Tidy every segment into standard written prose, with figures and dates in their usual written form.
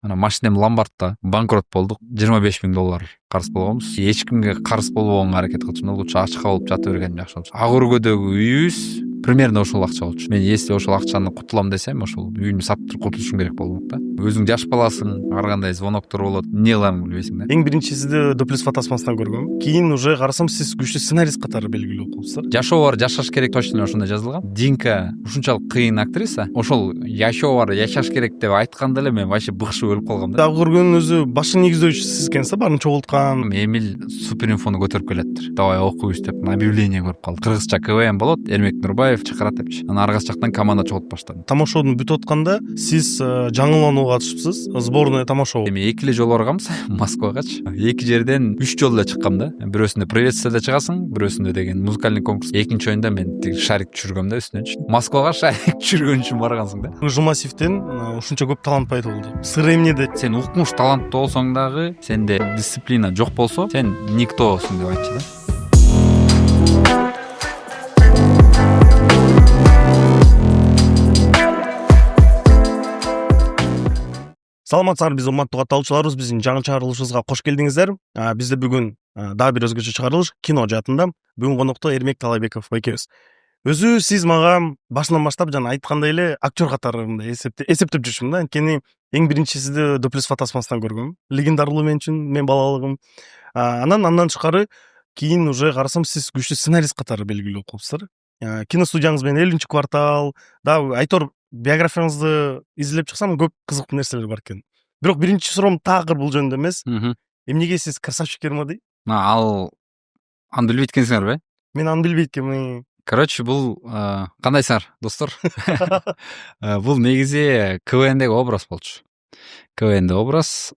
Ана машинем ломбардта банкрот болдук. $25,000 карыз болгонбуз. Эч кимге карыз болбогонго аракет кылчумун. Лучше ачка болуп жатып берген жакшы болчу. Ак өргөдөгү үйүбүз примерно ошол акча болчу. Мен если ошол акчаны кутулам десем, ошол үйүмдү сатып кутулушум керек болмок да. Өзүң жаш баласың, ар кандай звоноктор болот, эмне кыларыңды билбейсиң да. Эң биринчи сизди Доплюс фотосмасынан көргөм. Кийин уже карасам сиз күчтүү сценарист катары белгилүү болупсуздар. Жашоо бар, жашаш керек точно ошондой жазылган. Динка ушунчалык кыйын актриса. Ошол жашоо бар, жашаш керек деп айтканда эле мен вообще быкшып өлүп калгам да. Ак өргөнүн өзү башын негиздөөчүсү сиз экенсиз, баарын чогулткан. Эмил суперинфону көтөрүп келеттир. Давай окуйбуз деп объявление көрүп калдым. Кыргызча КВМ болот, Эрмек Нурбаев чакырат депчи. Анан аргасы жактан команда чогултуп баштадым. Тамашоонун бүтүп атканда сиз жаңыланууга катышыпсыз. Сборная тамашоо. Эми 2 эле жолу барганбыз Москвагачы. 2 жерден 3 жолу эле чыккам да. Бирөөсүндө приветствиеде чыгасың, бирөөсүндө деген музыкальный конкурс. Экинчи оюнда мен тиг шарик түшүргөм да үстүнөн. Москвага шарик түшүргөн үчүн баргансың да. Жумасевден ушунча көп талант пайда болду. Сыры эмнеде? Сен укмуш таланттуу болсоң дагы, сенде дисциплина жок болсо, сен никтосуң деп айтчу да. Саламатсыздар, биз урматтуу катталуучуларыбыз, биздин жаңы чыгарылышыбызга кош келдиңиздер. Бизде бүгүн дагы бир өзгөчө чыгарылыш, кино жаатында. Бүгүн конокто Эрмек Талайбеков байкебиз. Өзү сиз мага башынан баштап жана айткандай эле актер катарында эсептеп жүрчүмүн да. Анткени эң биринчи сизди Доплюс фотосмасынан көргөм. Легендарлуу мен үчүн, мен балалыгым. Андан тышкары кийин уже карасам сиз күчтүү сценарист катары белгилүү болупсуздар. Кино студияңыз менен 50 квартал, дагы айтор биографияңызды изилдеп чыксам көп кызыктуу нерселер бар экен. Бирок биринчи суроом такыр бул жөнүндө эмес. Эмнеге сиз красавчик Эрмады? Ал аны билбейт экенсиңерби? Мен аны билбейт экенмин. Короче, бул кандайсыңар, достор? Бул негизи КВНдеги образ болчу. КВНде образ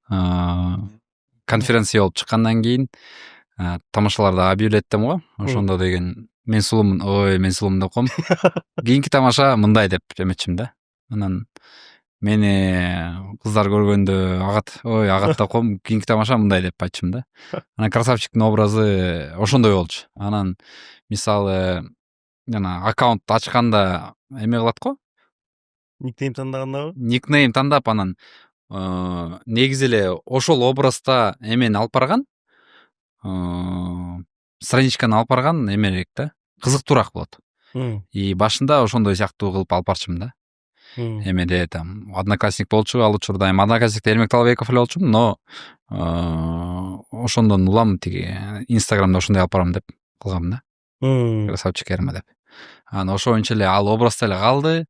конференция болуп чыккандан кийин тамашаларда объявлеттем го. Ошондо деген мен сулумун, ой, мен сулумун деп коем. Кийинки тамаша мындай деп эметчим да. Анан мени кыздар көргөндө агат деп коем. Кийинки тамаша мындай деп айтчым да. Анан красавчиктин образы ошондой болчу. Анан мисалы жана аккаунт ачканда эме кылат го. Никнейм тандагандабы? Никнейм тандап анан негизи эле ошол образда эмени алып барган. Страничканы алып барган эмерээк да. Кызыктуураак болот. И башында ошондой сыяктуу кылып алып барчумун да. Эмеде там одноклассник болчу, ал учурда эми одноклассникте Эрмек Талайбеков эле болчумун, но ошондон улам тиги Инстаграмда ошондой алып барам деп кылгам да. Красавчик Эрма деп. Анан ошончо эле ал образда эле калды.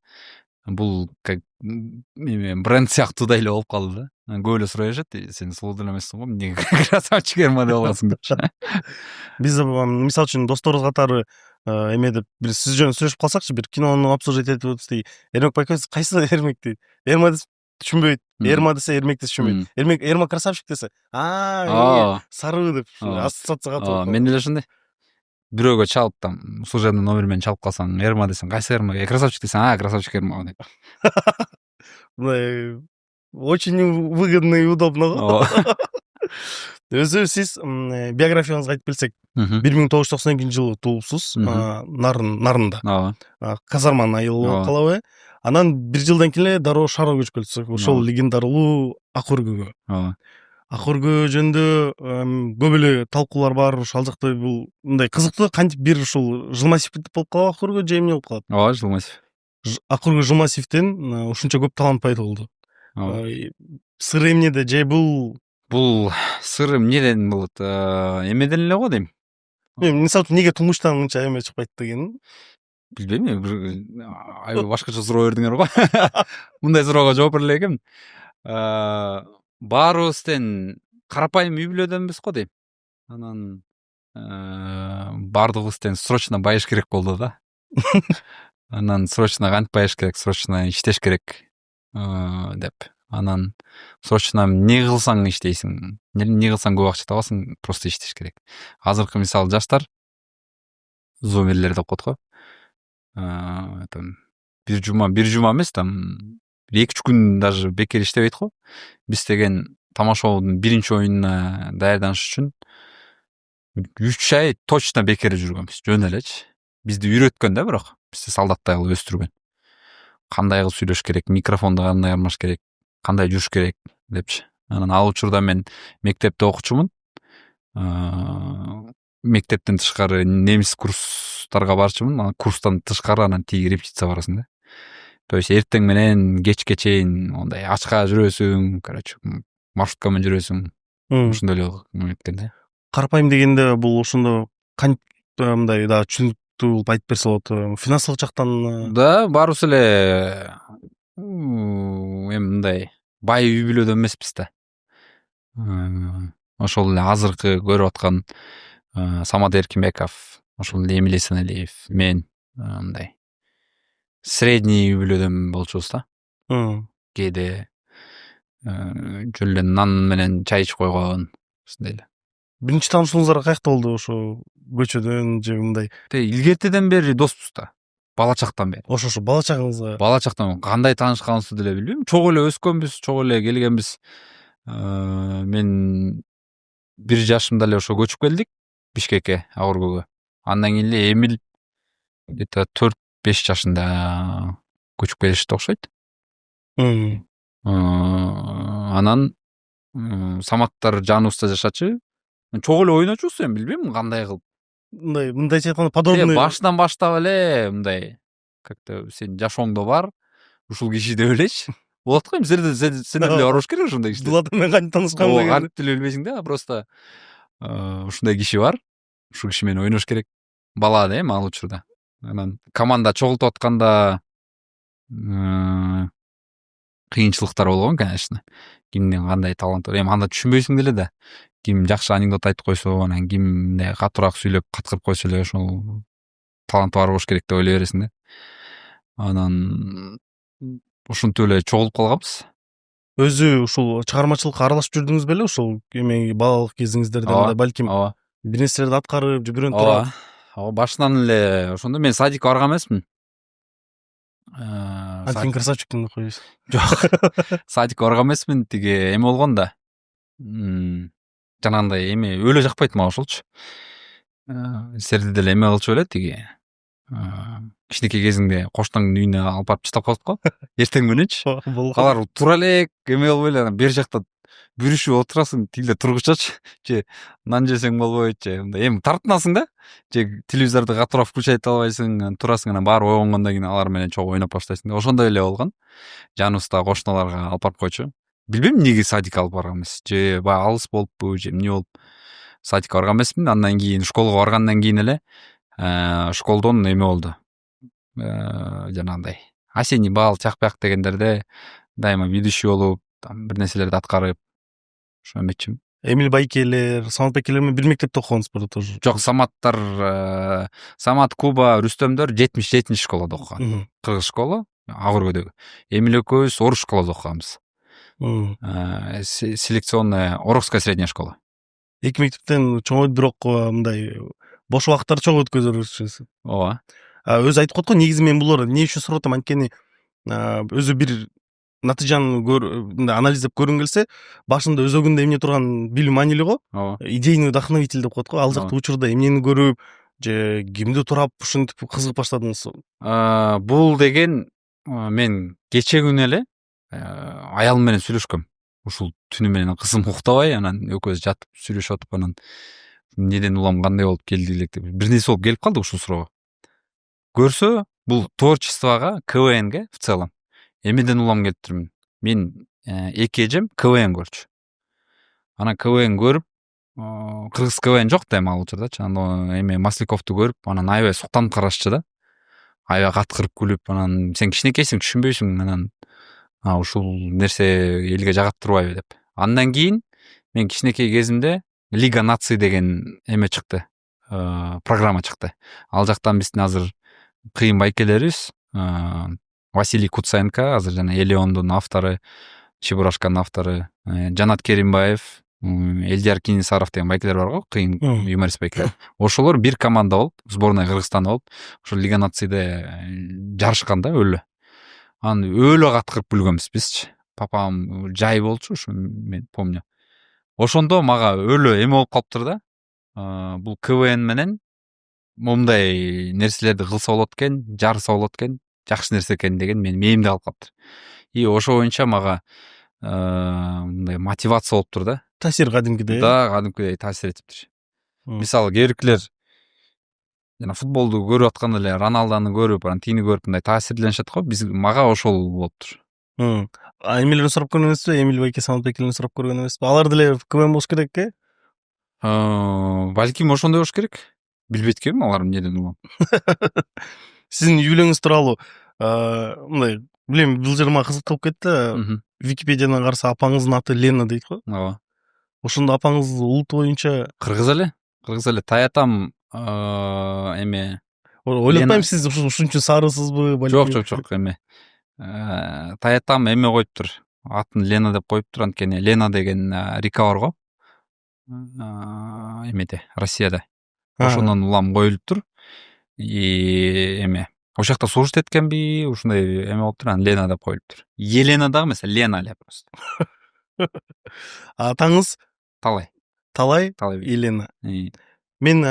Бул как бренд сыяктуу да эле болуп калды да. Көп эле сурашат, сен сулуу деле эмессиң го, эмне красавчик Эрма деп алгансың деп. Биз мисалы үчүн досторубуз катары эме деп бир сиз жөнүндө сүйлөшүп калсакчы, бир кинону обсуждать этип атабыз. Эрмек байкебиз кайсы Эрмек дейт? Эрма десе түшүнбөйт. Эрма десе Эрмек десе түшүнбөйт. Эрма красавчик десе, сарыбы деп ассоциация катып. Мен деле ошондой. Бирөөгө чалып там служебный номер менен чалып калсаң, Эрма десең, кайсы Эрма? Красавчик десең, красавчик Эрма деп. Мындай очень выгодно и удобно. Өзү сиз биографияңызга айтып келсек, 1992-жылы туулупсуз, Нарында. Казарманын айылы болуп калабы. Анан бир жылдан кийин эле дароо Шаарга көчүп келипсиз. Ошол легендарлуу Ак өргөгө. Ак өргө жөнүндө көп эле талкуулар бар. Ошол жакта бул мындай кызыктуу, кантип бир ушул Жылмасев болуп калат, Ак өргө же эмне болуп калат? Жылмасев. Ак өргө Жылмасевден ушунча көп талант пайда болду. Сыры эмнеде же бул сыр эмнеден болот? Эмеден эле го дейм. Мен мисалы үчүн неге тумуштан мынча эме чыкпайт деген? Билбейм, аябай башкача суроо бердиңер го. Мындай суроого жооп бере элек эм. Баарыбызден карапайым үй бүлөдөнбүз го дейм. Анан баардыгыбызден срочно байыш керек болду да. Анан срочно кантип байыш керек, срочно иштеш керек деп. Анан срочно эмне кылсаң иштейсиң, эмне кылсаң көп акча табасың, просто иштеш керек. Азыркы мисалы жаштар зумерлер деп коет го. Бир жума эмес, там 2-3 күн даже бекер иштебейт го. Биз деген тамашоонун биринчи оюнуна даярданыш үчүн 3 ай точно бекер жүргөнбүз, жөн элечи. Бизди үйрөткөн да, бирок бизди солдаттай кылып өстүргөн. Кандай кылып сүйлөш керек, микрофонду кандай кармаш керек, кандай жүрүш керек, депчи. Анан ал учурда мен мектепте окучумун. Мектептен тышкары немис курстарга барчумун. Анан курстан тышкары анан тиги репетиция барасың да. То есть эртең менен кечке чейин ондай ачка жүрөсүң, короче, маршрутка менен жүрөсүң. Ошондой эле экен да. Карапайым дегенде бул ошондо мындай да түшүнүктүү болуп айтып берсе болот. Финансылык жактан Да, баарыбыз эле эми мындай бай үй бүлөдөн эмеспиз да. Ошол эле азыркы көрүп аткан Самат Эркинбеков, ошол эле Эмиль Эсеналиев, мен мындай средний үй бүлөдөн болчубуз да. Кээде жөн эле нан менен чай ичип койгон ушундай эле. Биринчи таанышуулуңуздар каякта болду? Ошо көчөдөн же мындай? Илгертеден бери доспуз да. Бала чактан бери. Ошо бала чагыңызга. Бала чактан кандай таанышканыбызды деле билбейм. Чогуу эле өскөнбүз, чогуу эле келгенбиз. Мен 1 жашымда эле ошо көчүп келдик Бишкекке, Агургөгө. Андан кийин эле Эмил где-то 4-5 жашында көчүп келишти окшойт. Анан Саматтар жаныбызда жашачы. Чогуу эле ойночубуз, эми билбейм кандай кылып. Мындайча айтканда подобный. Башынан баштап эле мындай как-то сен жашооңдо бар, ушул киши деп элечи. Болот го, эми сен деле барбаш керек ошондой киши. Булат мен кантип таанышкам деген. Кантип деле билбейсиң да, просто ушундай киши бар. Ушул киши менен ойнош керек. Бала да эми ал учурда. Анан команда чогултуп атканда кыйынчылыктар болгон, конечно. Кимдин кандай таланты бар, эми анда түшүнбөйсүң деле да. Ким жакшы анекдот айтып койсо, анан ким мындай катуураак сүйлөп каткырып койсо эле ошол таланты бар болуш керек деп ойлой бересиң да. Анан ушинтип эле чогулуп калганбыз. Өзү ушул чыгармачылыкка аралашып жүрдүңүз беле? Ушул эми балалык кезиңиздерде да балким бир нерселерди аткарып, же бирөөнү турап. Ооба, башынан эле ошондо мен садикке барган эмесмин. Антин красавчиктин деп коебуз. Жок. Садикке барган эмесмин, тиги эме болгон да. Жанагындай эме өлө жакпайт мага ошолчу. Серди деле эме кылчу эле тиги. Кичинекей кезиңде коштоңдун үйүнө алып барып чыдап калат го. Эртең мененчи. Алар тура эле эме болбой эле бер жакта бүрүшүп отурасың, тилде тургучачы. Же нан жесең болбойт, же мындай эми тартынасың да. Же телевизорду катуураак включать албайсың, турасың, анан баары ойгонгондон кийин алар менен чогуу ойноп баштайсың. Ошондой эле болгон. Жаныбызда кошуналарга алып барып койчу. Билбейм эмнеге садикке алып барган эмес. Же баягы алыс болуппу, же эмне болуп садикке барган эмесмин. Андан кийин школго баргандан кийин эле школдон эме болду. Жанагындай осенний бал, чакпак дегендерде дайыма ведущий болуп, бир нерселерди аткарып, ошо эметчим. Эмиль Байкелер, Самат Байкелер менен бир мектепте окугансызбы тоже? Жок, Саматтар, Самат, Куба, Рүстөмдөр 77-ші школада окуган. Кыргыз школа, Агургөдөгү. Эмиль экөөбүз орус школада окуганбыз. Селекционная Орокская средняя школа. Эки мектептен чоң, бирок мындай бош убакыттарды чоң өткөзөрсүз. Ооба. Өзү айтып коет го, негизи мен булар эмне үчүн сурап атам, анткени өзү бир натыйжаны анализдеп көргүң келсе, башында өзөгүндө эмне турган билүү маанилүү го. Идейный вдохновитель деп коет го. Ал жакта учурда эмнени көрүп, же кимди турап ушинтип кызыгып баштадыңыз? Бул деген мен кече күнү эле аялым менен сүйлөшкөм. Ушул түнү менен кызым уктабай, анан экөөбүз жатып сүйлөшүп атып, анан неден улам кандай болуп келди элек деп бир нерсе болуп келип калды ушул суроого. Көрсө, бул творчествого, КВНге в целом эмеден улам келиптирмин. Мен эки эжем КВН көрчү. Анан КВН көрүп, кыргыз КВН жок да эми ал учурдачы. Анан эме Масляковду көрүп, анан аябай суктанып карашчы да. Аябай каткырып күлүп, анан сен кичинекейсиң, түшүнбөйсүң, анан ушул нерсе элге жагат турбайбы деп. Андан кийин мен кичинекей кезимде Лига наций деген эме чыкты. Программа чыкты. Ал жактан биздин азыр кыйын байкелерибиз, Василий Куценко, азыр жана Элеондун автору, Чебурашканын автору, Жанат Керимбаев, Элдияр Кинисаров деген байкелер бар го, кыйын юморист байкелер. Ошолор бир команда болуп, сборная Кыргызстан болуп, ошо Лига нацийде жарышкан да өлө. Анан өлө каткырып күлгөнбүз бизчи. Папам жай болчу, ушу мен помню. Ошондо мага өлө эме болуп калыптыр да. Бул КВН менен момундай нерселерди кылса болот экен, жарыса болот экен, жакшы нерсе экен деген менин мээнимде калып калыптыр. И ошо боюнча мага мындай мотивация болуптур да. Таасир кадимкидей. Да, кадимкидей таасир этиптир. Мисалы кээбиркилер жана футболду көрүп атканда эле Роналдону көрүп, анан тигини көрүп мындай таасирленишет го. Мага ошол болуптур. Эмилерден сурап көргөн эмеспи? Эмил байке, Самат байкелерден сурап көргөн эмеспи? Алар деле КВН болуш керек э? Балким ошондой болуш керек. Билбейт экенмин алар эмнеден улам. Сиздин үй бүлөңүз тууралуу мындай билем, бул жер мага кызык кылып кетти. Википедиядан караса апаңыздын аты Лена дейт го. Ооба. Ошондо апаңыз улут боюнча Кыргыз эле. Таятам эме ойлотпайм, сиз ушунча сарысызбы, балким. Жок, эме. Таятам эме коюптур. Атын Лена деп коюптур, анткени Лена деген река бар го. Эмеде, Россияда. Ошондон улам коюлуптур. Эме ошол жакта служить эткенби, ушундай эме болуптур, анан Лена деп коюлуптур. Елена дагы эмес, Лена эле просто. Атаңыз Талай. Елена. Мен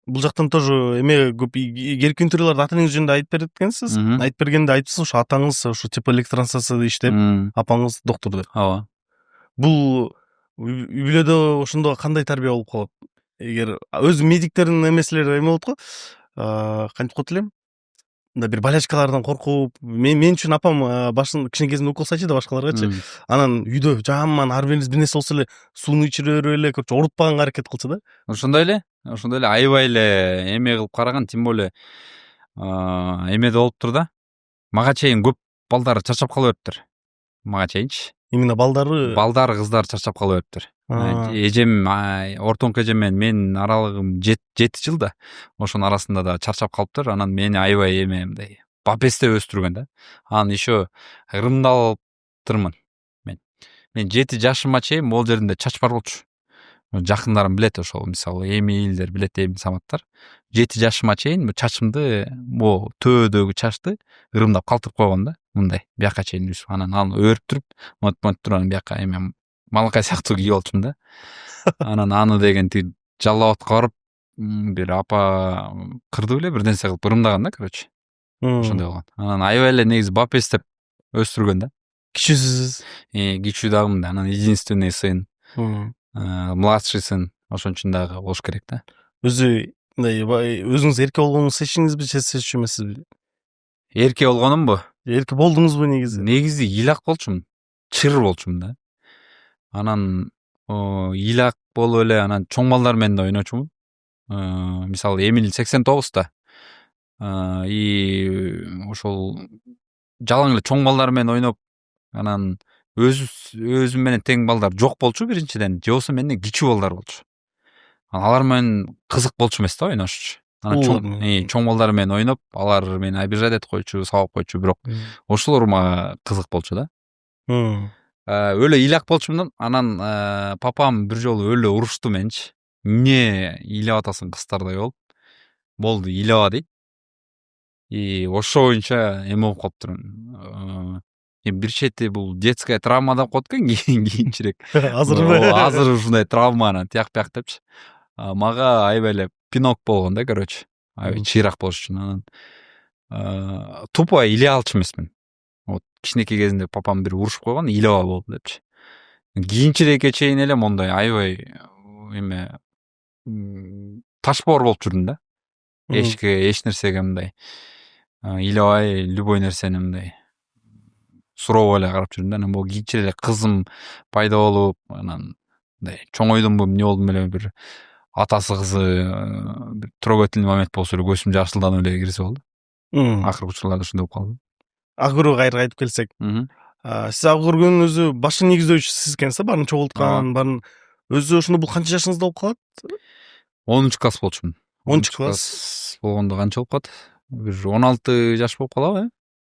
бул жактан тоже эме көп керки интервьюларда ата энеңиз жөнүндө айтып берет экенсиз. Айтып бергенде айтыпсыз, ошо атаңыз ошо типа электростанцияда иштеп, апаңыз доктор деп. Ооба. Бул үй бүлөдө ошондо кандай тарбия болуп калат? Эгер өз медиктердин эмеселери эме болот го, кантип коет элем? Мындай бир болячкалардан коркуп, мен үчүн апам башын кичине кезинде укол сайчу да башкаларгачы. Анан үйдө жаман ар бирибиз бир нерсе болсо эле сууну ичире берип эле, короче оорутпаганга аракет кылчу да. Ошондой эле аябай эле эме кылып караган, тем более эмеде болуптур да. Мага чейин көп балдар чарчап кала бериптир. Мага чейинчи. Именно балдары кыздар чарчап кала бериптир. Эжем, ортоңку эжем менин аралыгым 7 жыл да. Ошонун арасында да чарчап калыптыр. Анан мени аябай эме мындай бапестеп өстүргөн да. Анан еще ырымдалыптырмын мен. Мен 7 жашыма чейин могул жеринде чач бар болчу. Жакындарым билет ошол, мисалы Эмилдер билет, Эмил Саматтар. 7 жашыма чейин чачымды, могу төөдөгү чачты ырымдап калтырып койгон да. Мындай бияка чейин үсүп, анан аны өрүп туруп, монтип туруп, анан бияка эме малакай сыяктуу кийип алчумун да. Анан аны деген тиги жалал абадка барып, бир апа кырды беле, бир нерсе кылып ырымдаган да, короче. Ошондой болгон. Анан аябай эле негизи бапестеп өстүргөн да. Кичүүсүз. Кичүү дагымын да. Анан единственный сын, младший сын, ошон үчүн дагы болуш керек да. Өзү мындай өзүңүз эрке болгонуңду сезчиңизби, сезчү эмессизби? Эрке болгонумбу? Эрке болдуңузбу негизи? Негизи илак болчумун. Чыр болчумун да. Анан илак болуп эле анан чоң балдар менен да ойночумун. Мисалы Эмил 89-та. Ошол жалаң эле чоң балдар менен ойноп, анан өзүм менен тең балдар жок болчу биринчиден, же болбосо менден кичүү балдар болчу. Алар менен кызык болчу эмес да ойношчу. Анан чоң балдар менен ойноп, алар мени обижать этип койчу, сабап койчу, бирок ошолор мага кызык болчу да. Өлө илак болчумун. Анан папам бир жолу өлө урушту менчи. Эмне ыйлап атасың кыздардай болуп? Болду, ыйлаба дейт. Ошо боюнча эме болуп калыптыр. Бир чети бул детская травма деп коет экен кийинчерээк. Азыр ушундай травма, анан тияк бияк депчи. Мага аябай эле пинок болгон да, короче. Аябай чыйрак болуш үчүн. Анан тупо ыйлай алчу эмесмин. Вот кичинекей кезинде папам бир урушуп койгон, ыйлаба болду депчи. Кийинчерээкке чейин эле мондай аябай эме ташбоор болуп жүрдүм да. Эч нерсеге мындай ыйлабай, любой нерсени мындай сурообой эле карап жүрдүм да. Анан могу кийинчерээк эле кызым пайда болуп, анан мындай чоңойдумбу, эмне болдум эле, бир атасы кызы бир трогательный момент болсо эле көзүм жашылданып эле кирсе болду. Акыркы учурларда ушундай болуп калды. Ак көрүүгө кайра кайтып келсек. Сиз ак көргөнүн өзү башын негиздөөчү сиз экенсиз, баарын чогулткан, баарын өзү ошондо бул канча жашыңызда болуп калат? 10 класс болчумун. 10 класс болгондо канча болуп калат? Бир 16 жаш болуп калабы?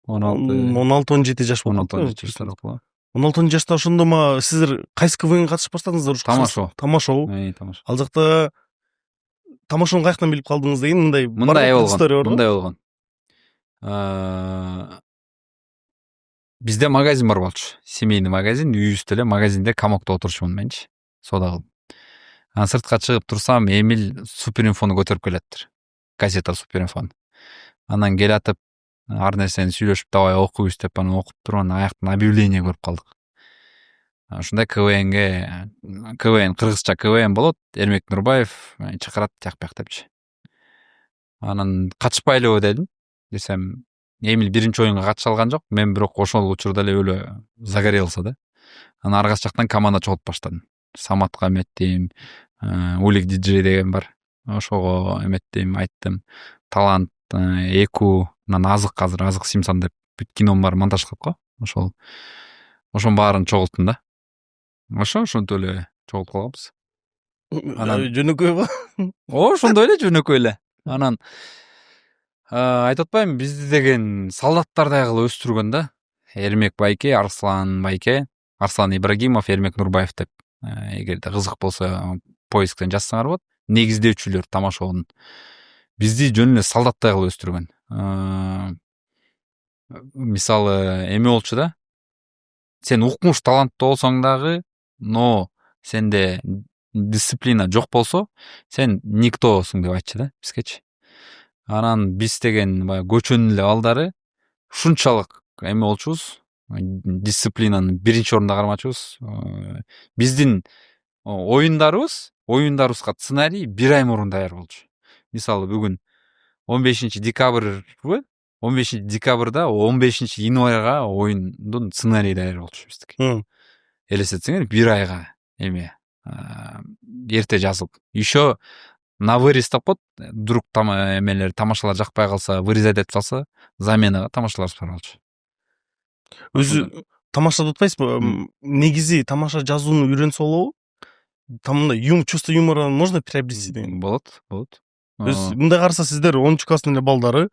16-17 жаш болуп калат. 16 жашта ошондо сиздер кайсы КВНге катышып баштадыңыздар? Тамашоо. Ал жакта тамашоону каяктан билип калдыңыз деген мындай болгон. Бизде магазин бар болчу. Семейный магазин, үйүбүздө эле магазинде камокто отурчумун менчи. Сода кылып. Анан сыртка чыгып турсам, Эмил суперинфону көтөрүп келеттир. Газета суперинфон. Анан келатып, ар нерсени сүйлөшүп, давай окуйбуз деп анан окуп туруп, анан аяктан объявление көрүп калдык. ушундай КВН кыргызча КВН болот, Эрмек Нурбаев чакырат тияк бияк депчи. Анан катышпайлыбы дедим. Десем, Эмил биринчи оюнга катыша алган жок. Мен бирок ошол учурда эле өлө загорелся да. Анан аркасы жактан команда чогултуп баштадым. Саматка эметтим, Улик диджей деген бар. Ошого эметтим, айттым. Талант, Экунан Азык азыр Симсан деп бүт кином бар, монтаж кылып го. Ошонун баарын чогулттум да. Ошентип эле чогултуп калганбыз. Жөнөкөй ба? Ошондой эле жөнөкөй эле. Анан айтып атпайбы, бизди деген солдаттардай кылып өстүргөн да. Эрмек байке, Арслан байке, Арслан Ибрагимов, Эрмек Нурбаев деп. Эгерде кызык болсо поисктен жазсаңар болот. Негиздөөчүлөр тамашабынын. Бизди жөн эле солдаттай кылып өстүргөн. Мисалы эме болчу да. Сен укмуш таланттуу болсоң дагы, но сенде дисциплина жок болсо, сен никтосуң деп айтчу да бизгечи. Анан биз деген көчөнүн эле балдары ушунчалык эме болчубуз, дисциплинаны биринчи орунда кармачубуз. Биздин оюндарыбызга сценарий 1 ай мурун даяр болчу. Мисалы бүгүн 15 декабрбы? 15 декабрда 15 январга оюндун сценарий даяр болчу биздики. Элестетсеңер 1 айга эме эрте жазып. Еще на вырез деп коет. Вдруг эмелер тамашалар жакпай калса, вырезать этип салса, заменага тамашалар бар болчу. Өзү тамашалап атпайсызбы? Негизи тамаша жазууну үйрөнсө болобу? Там чувство юмора можно приобрести деген. Болот. Мындай караса сиздер 10 класстын эле балдары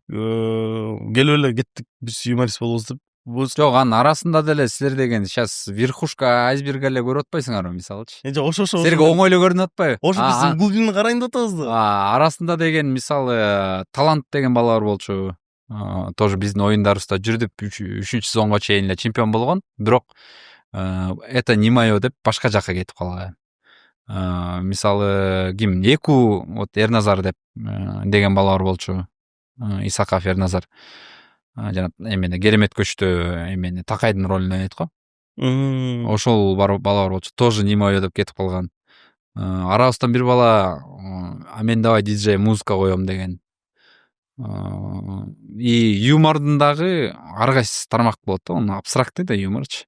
келип эле кеттик биз юморист болобуз деп. Жок, анын арасында деле силер деген сейчас верхушка айсберга эле көрүп атпайсыңарбы, мисалычы? Ошо. Силерге оңой эле көрүнүп атпайбы? Ошо биз глубинаны карайын деп атабыз да. Арасында деген мисалы талант деген бала бар болчу. Тоже биздин оюндарыбызда жүрдүп 3-чү сезонго чейин эле чемпион болгон. Бирок это не моё деп башка жакка кетип калган. Мисалы ким? Эку, вот Эрназар деп деген бала бар болчу. Исаков Эрназар. Жана эмени Керемет көчтө эмени Такайдын ролун ойнойт го. Ошол бала бар болчу. Тоже не моё деп кетип калган. Арабыздан бир бала мен давай диджей музыка коем деген. И юмордун дагы ар кайсы тармак болот да. Анын абстрактный да юморчу.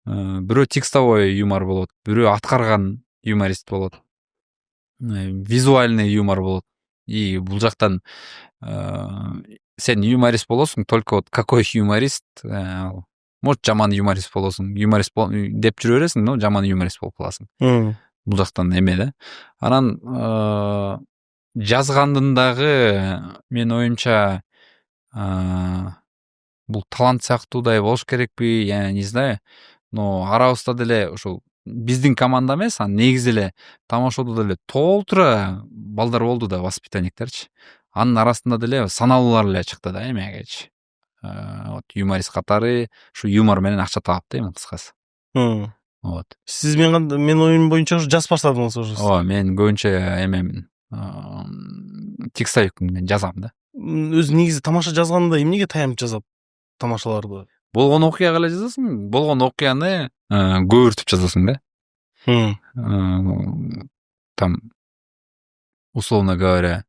Бирөө текстовой юмор болот, бирөө аткарган юморист болот. Визуальный юмор болот. И бул жактан сен юморист болосуң, только вот какой юморист, может жаман юморист болосуң, юморист деп жүрө бересиң, но жаман юморист болуп каласың. Бул жактан эме да. Анан жазгандын дагы мен оюмча бул талант сыяктуудай болуш керекпи, я не знаю, но арабызда деле ошол биздин команда эмес, негизи эле тамашоодо деле толтура балдар болду да, воспитанниктерчи. Анын арасында деле саналуулар эле чыкты да эмегечи. Вот юморист катары, ушу юмор менен акча таап дейм кыскасы. Вот. Сиз мен оюн боюнча жазып баштадыңыз ошо. Ооба, мен көбүнчө эмемин. Текстовик менен жазам да. Өзү негизи тамаша жазганда эмнеге таянып жазат тамашаларды? Болгон окуяга эле жазасың, болгон окуяны көбүртүп жазасың да. Там условно говоря,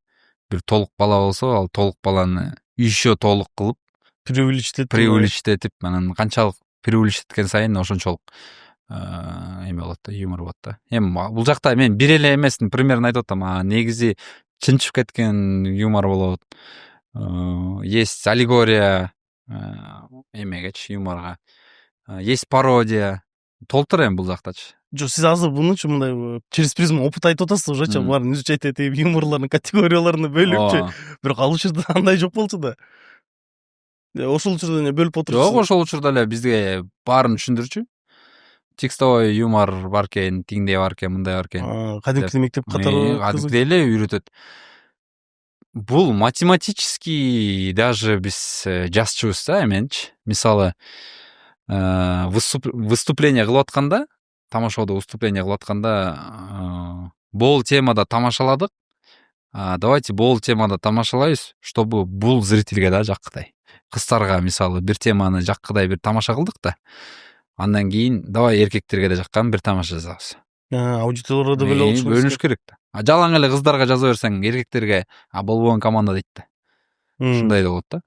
бир толук бала болсо, ал толук баланы еще толук кылып, преувеличить этип, анан канчалык преувеличить эткен сайын ошончолук эме болот да, юмор болот да. Эми бул жакта мен бир эле эмесин примерно айтып атам. Негизи чынчып кеткен юмор болот. Есть аллегория эмегечи, юморго. Есть пародия. Толтур эми бул жактачы. Жок, сиз азыр бунучу мындай через призму опыт айтып атасыз ошочо, баарын изучать этип, юморлордун категорияларына бөлүпчү. Бирок ал учурда андай жок болчу да. Ошол учурда эле бөлүп отурчу. Жок, ошол учурда эле бизге баарын түшүндүрчү. Текстовой юмор бар экен, тиңдей бар экен, мындай бар экен. Кадимки мектеп катары кадимки эле үйрөтөт. Бул математический даже биз жазчубуз да эменчи. Мисалы выступление кылып атканда, тамашоодо выступление кылып атканда бул темада тамашаладык. Давайте бул темада тамашалайбыз, чтобы бул зрительге да жаккыдай. Кыздарга мисалы бир теманы жаккыдай бир тамаша кылдык да. Андан кийин давай эркектерге да жаккан бир тамаша жазабыз. Аудитория да беле бөлүнүш керек да. Жалаң эле кыздарга жаза берсең эркектерге болбогон команда дейт да. Ушундай да болот да.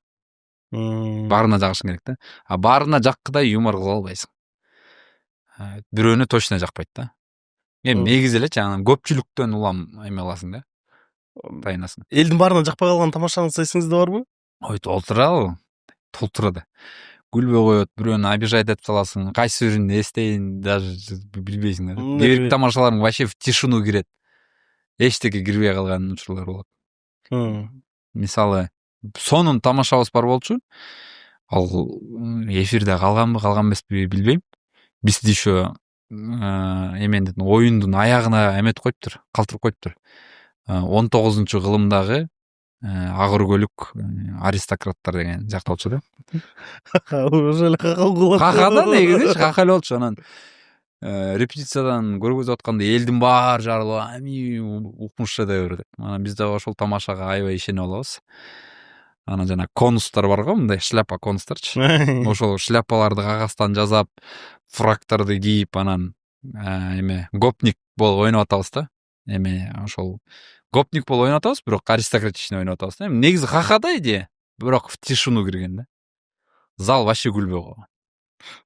Баарына жагышың керек да. Баарына жаккыдай юмор кыла албайсың. Бирөөнү точно жакпайт да. Эми негизи эле анан көпчүлүктөн улам эме аласың да. Тайынасың. Элдин баарына жакпай калган тамашаңыз эсиңизде барбы? Ой, толтурады. Күлбөй коет, бирөөнү обижать этип саласың. Кайсы бирин эстейин даже билбейсиң да. Кээ бир тамашаларың вообще в тишину кирет. Эчтеке кирбей калган учурлар болот. Мисалы, сонун тамашабыз бар болчу. Ал эфирде калганбы, калган эмеспи билбейм. Бизди еще эмендин оюндун аягына эметип коюптур, калтырып коюптур. 19-кылымдагы ак өргөлүк аристократтар деген жакталчу да. Уже эле какал. Какада негизи какал болчу. Анан репетициядан көргөзүп атканда элдин баары жарылып, укмуш шедевр деп. Анан биз дагы ошол тамашага аябай ишенип алабыз. Анан жана конустар бар го, мындай шляпа конустарчы. Ошол шляпаларды кагаздан жасап, фрактарды кийип, анан эме гопник болуп ойноп атабыз да. Эме ошол гопник болуп ойноп атабыз, бирок аристократичный ойноп атабыз да. Негизи какада идея, бирок в тишину кирген да. Зал вообще күлбөй койгон.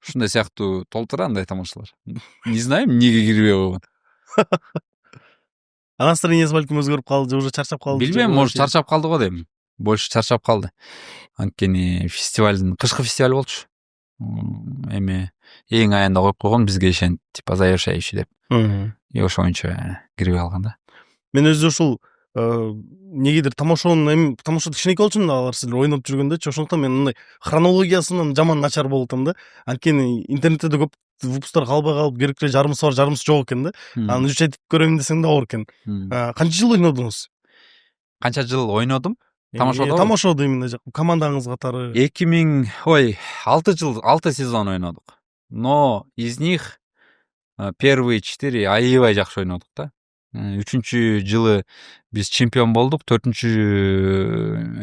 Ушундай сыяктуу толтура андай тамашалар. Не знаю, эмнеге кирбей койгон. Настроениеси балким өзгөрүп калды, уже чарчап калды. Билбейм, может чарчап калды го дейм. Больше чарчап калды. Анткени фестивалдын кышкы фестиваль болчу. Эме эң аянда коюп койгон бизге ишен типа завершающий деп. И ошоюнча кирбей калган да. Мен өзү ушул негедир тамашаны тамашада кичинекей болчумун да алар силер ойноп жүргөндөчү. Ошондуктан мен мындай хронологиясынан жаман начар болуп атам да. Анткени интернетте да көп выпусктар калбай калып, керектүү жарымысы бар, жарымысы жок экен да. Анан изучать этип көрөм десең да оор экен. Канча жыл ойнодуңуз? Канча жыл ойнодум? Тамашада? Тамашада именно командаңыз катары. 6 сезон ойнодук. Но из них первые 4 аябай жакшы ойнодук да. 3-чү жылы биз чемпион болдук, 4-чү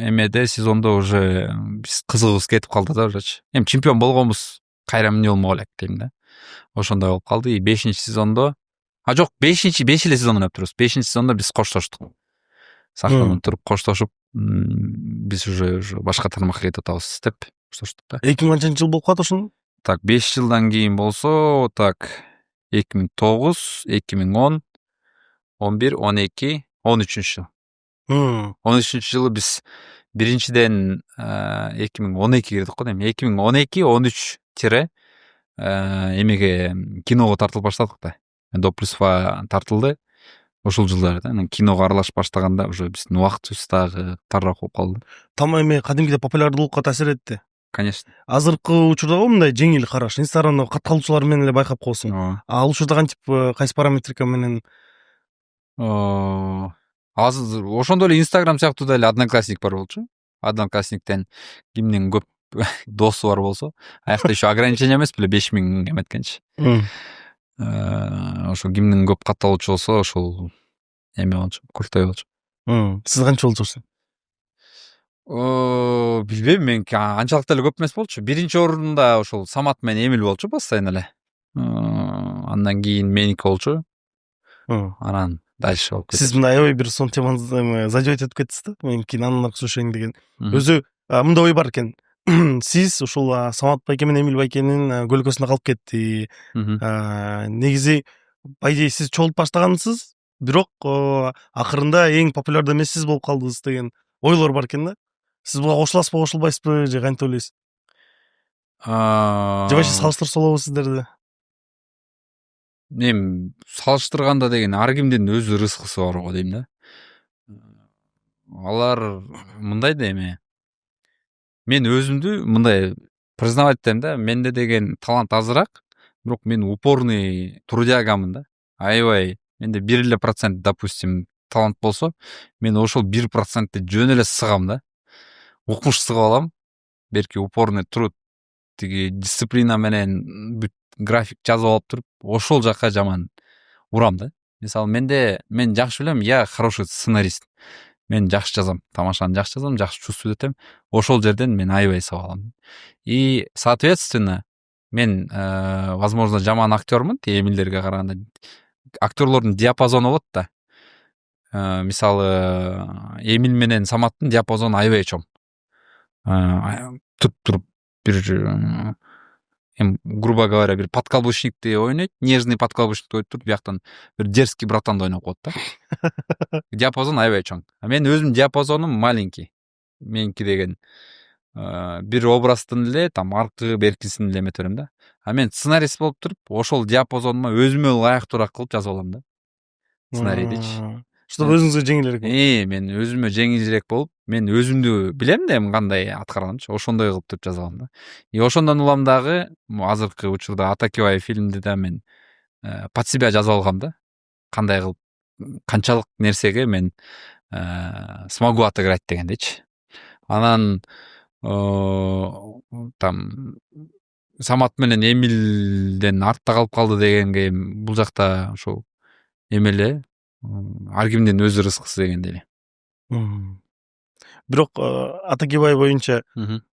эмеде сезондо уже биз кызыгыбыз кетип калды да уже. Эми чемпион болгонбуз, кайра эмне болмок элек дейм да. Ошондой болуп калды. И 5-чи сезондо, жок, 5 эле сезон ойноп турбуз. 5-чи сезондо биз коштоштук. Сахнадан туруп коштошуп, биз уже башка тармакка кетип атабыз деп коштоштук да. 2000 жыл болуп калат ошону? Так, 5 жылдан кийин болсо, так 2009, 2010, 11, 12, 13 жыл. 13 жылы биз биринчиден 2012 кирдик го дейм. 2012-13 тире эмеге киного тартылып баштадык да. Доплюсфа тартылды. Ошол жылдары да. Анан киного аралашып баштаганда уже биздин убактыбыз дагы тарыраак болуп калды. Там эме кадимгидей популярдуулукка таасир этти. Конечно. Азыркы учурда мындай жеңил караш, Инстаграмда каткалуучулар менен эле байкап коесуң. Ал учурда кантип кайсы параметрика менен? Азыр ошондой эле Инстаграм сыяктуу да эле Одноклассник бар болчу. Одноклассниктен кимдин көп досу бар болсо, аякта еще ограничение эмес беле 5000 эметкенчи. Ошо кимдин көп катталуучу болсо, ошол эме болчу, куртай болчу. Сиз канча болчусуз? Билбейм, мен анчалык деле көп эмес болчу. Биринчи орунда ошол Самат менен Эмил болчу постоянно эле. Андан кийин меники болчу. Анан дальше болуп кетти. Сиз мындай аябай бир сон теманы задевать этип кеттиз да. Мен кийин андан слушаем деген. Өзү мындай ой бар экен. Сиз ушул Самат байке менен Эмил байкенин көлөкөсүндө калып кетти. Негизи по идее сиз чогулуп баштагансыз, бирок акырында эң популярдуу эмес сиз болуп калдыңыз деген ойлор бар экен да. Сиз буга кошуласызбы, кошулбайсызбы, же кантип ойлойсуз? Же вообще салыштырып салабы сиздерди? Эми салыштырганда деген ар кимдин өз рызкысы бар го дейм да. Алар мындай да эме. Мен өзүмдү мындай признавать этем да, менде деген талант азыраак, бирок мен упорный трудягамын да. Аябай менде 1% допустим талант болсо, мен ошол 1%ти жөн эле сыгам да. Укмуш сыгып алам. Берки упорный труд, тиги дисциплина менен график жазып алып туруп, ошол жакка жаман урам да. Мисалы мен жакшы билем, я хороший сценарист. Мен жакшы жазам, тамашаны жакшы жазам, жакшы чувствовать этем. Ошол жерден мен аябай сабак алам. И соответственно, мен возможно жаман актёрмун эмилерге караганда. Актерлордун диапазону болот да. Мисалы Эмил менен Саматтын диапазону аябай чоң. Туп туруп бир грубо говоря бир подкаблучникти ойнойт, нежный подкаблучникти ойнойт туруп бияктан бир дерзкий братанды ойноп коет да. Диапазон аябай чоң. Мен өзүм диапазонум маленький. Меники деген бир образдын эле там аркы беркисин эле эмете берем да. Мен сценарист болуп туруп, ошол диапазонума өзүмө ылайыктуураак кылып жазып алам да. Сценарийдичи. Чтобы өзүңүзгө жеңилирээк. Мен өзүмө жеңилирээк болуп, мен өзүмдү билем да эми кандай аткара аламчы, ошондой кылып туруп жаза алам да. Ошондон улам дагы азыркы учурда Атакебай фильмди да мен под себя жазып алгам да. Кандай кылып канчалык нерсеге мен смогу отыграть дегендечи. Анан там Самат менен Эмилден артта калып калды дегенге бул жакта ошол эмеле ар кимдин өз рызкысы дегендей эле. Бирок Атакебай боюнча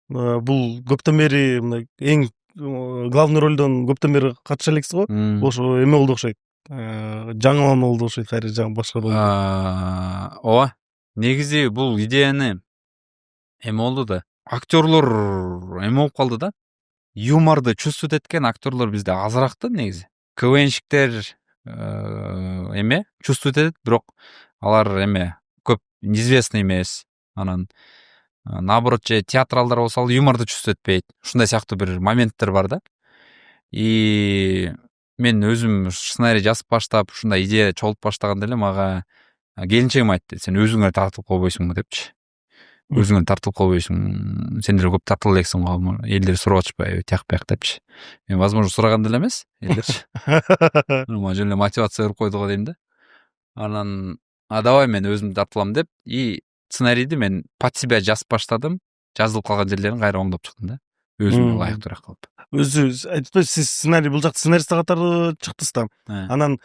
бул көптөн бери мындай эң главный ролдон көптөн бери катыша элексиз го. Ошо эме болду окшойт. Жаңылама болду окшойт, кайра жаңы башка болду. Ооба. Негизи бул идеяны эме болду да. Актерлор эме болуп калды да. Юморду чувствовать эткен актерлор бизде азыраак да негизи. КВНщиктер эме чувствовать этет, бирок алар эме көп известный эмес. Анан наоборот же театралдар болсо юморду чувствовать этпейт. Ушундай сыяктуу бир моменттер бар да. И мен өзүм сценарий жазып баштап, ушундай идея чогултуп баштаганда эле мага келинчегим айтты, сен өзүңө тартып койбойсуңбу депчи. Өзүңө тартып койбойсуң, сендер көп тартыла элексиң го, элдер сурап атышпайбы, тияк бияк депчи. Мен возможно сураган деле эмес, элдерчи. Мага жөн эле мотивация берип койду го дейм да. Анан давай мен өзүм тартылам деп, и сценарийди мен под себя жазып баштадым. Жазылып калган жерлерин кайра оңдоп чыктым да. Өзүмө ылайыктуураак кылып. Өзү айтпайсыз, сиз сценарий бул жакта сценарист катары чыктыңыз да. Анан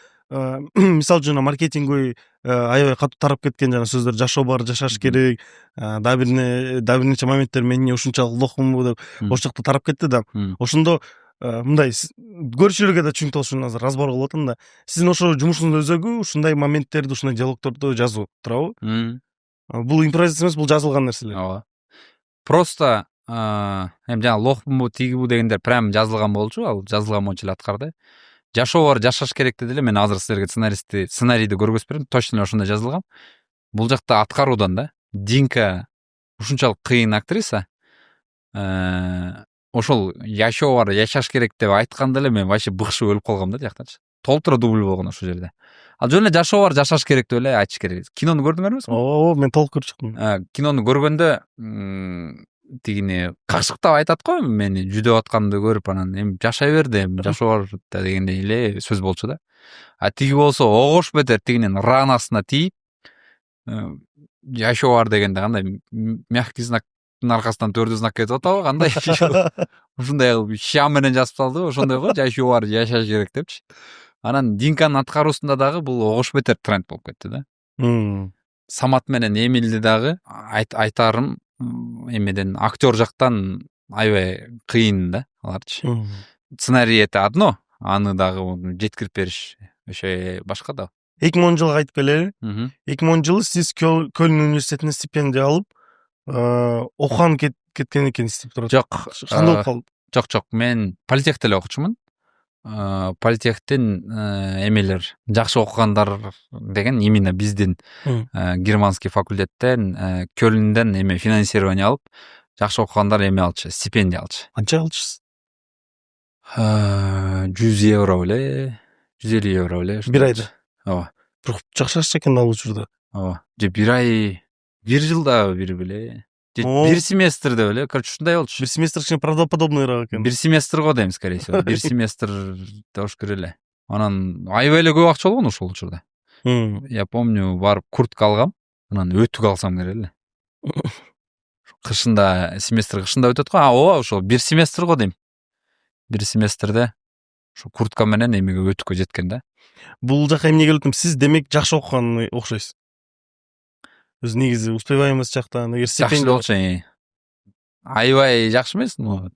мисалы үчүн маркетингой аябай катуу тарап кеткен жана сөздөр жашоо бар, жашаш керек, да бир нече моменттер мен ушунчалык лохмунбу деп ошол жакта тарап кетти да. Ошондо мындай көрүүчүлөргө да түшүнүктүү болуш үчүн азыр разбор кылып атам да. Сиздин ошо жумушуңуздун өзөгү ушундай моменттерди, ушундай диалогторду жазуу, туурабы? Бул импровизация эмес, бул жазылган нерселер. Ооба. Просто эми жана лохмунбу, тигибу дегендер прям жазылган болчу, ал жазылган боюнча эле аткарды. Жашоо бар, жашаш керек деди эле. Мен азыр силерге сценарийди көргөзүп берем. Точно ошондой жазылган. Бул жакта аткаруудан да. Динка ушунчалык кыйын актриса. Ошол жашоо бар, жашаш керек деп айтканда эле мен вообще быкшып өлүп калгам да тияктачы. Толтура дубль болгон ошол жерде. Ал жөн эле жашоо бар, жашаш керек деп эле айтыш керек. Кинону көрдүңөрбү? Ооба, мен толук көрүп чыктым. Кинону көргөндө тигини какшыктап айтат го мени жүдөп атканымды көрүп, анан эми жашай берди, эми жашоо бар дегендей эле сөз болчу да. Тиги болсо огош бетер тигинин ранасына тийип жашоо бар дегенде кандай мягкий знактын аркасынан төрдү знак кетип атабы, кандай ушундай кылып ща менен жазып салды, ошондой го, жашоо бар, жашаш керек депчи. Анан Динканын аткаруусунда дагы бул огош бетер тренд болуп кетти да. Самат менен Эмилди дагы айтарым эмеден актер жактан аябай кыйын да аларчы. Сценарий это одно, аны дагы жеткирип бериш өшө башка да. 2010 жылга айтып келели. 2010 жылы сиз Көлн университетине стипендия алып, окуган кеткен экенсиз деп турат. Жок, кандай болуп калды? Жок, мен политехте эле окучумун. Политехтин эмелер жакшы окугандар деген именно биздин германский факультеттен Көлнден эме финансирование алып, жакшы окугандар эме алчу, стипендия алчу. Канча алчысыз? 100 евро беле, 150 евро беле. Бир айда. Ооба. Бирок жакшы акча экен ал учурда. Ооба. Же бир ай, бир жылда бир беле. Бир семестрде беле, короче, ушундай болчу. Бир семестр кичине правдоподобныйраак экен. Бир семестр го дейм, скорее всего. Бир семестр тош эле. Анан аябай эле көп акча болгон ошол учурда. Я помню, барып куртка алгам, анан өтүк алсам керек эле. Кышында, семестр кышында өтөт го. Ооба, ошол бир семестр го дейм. Бир семестрде ошо куртка менен эмеге өтүккө жеткен да. Бул жака эмне келип атам, сиз демек жакшы окуган окшойсуз. Өз негизи успеваемость жактан эгер стипендия болчу, аябай жакшы эмес, но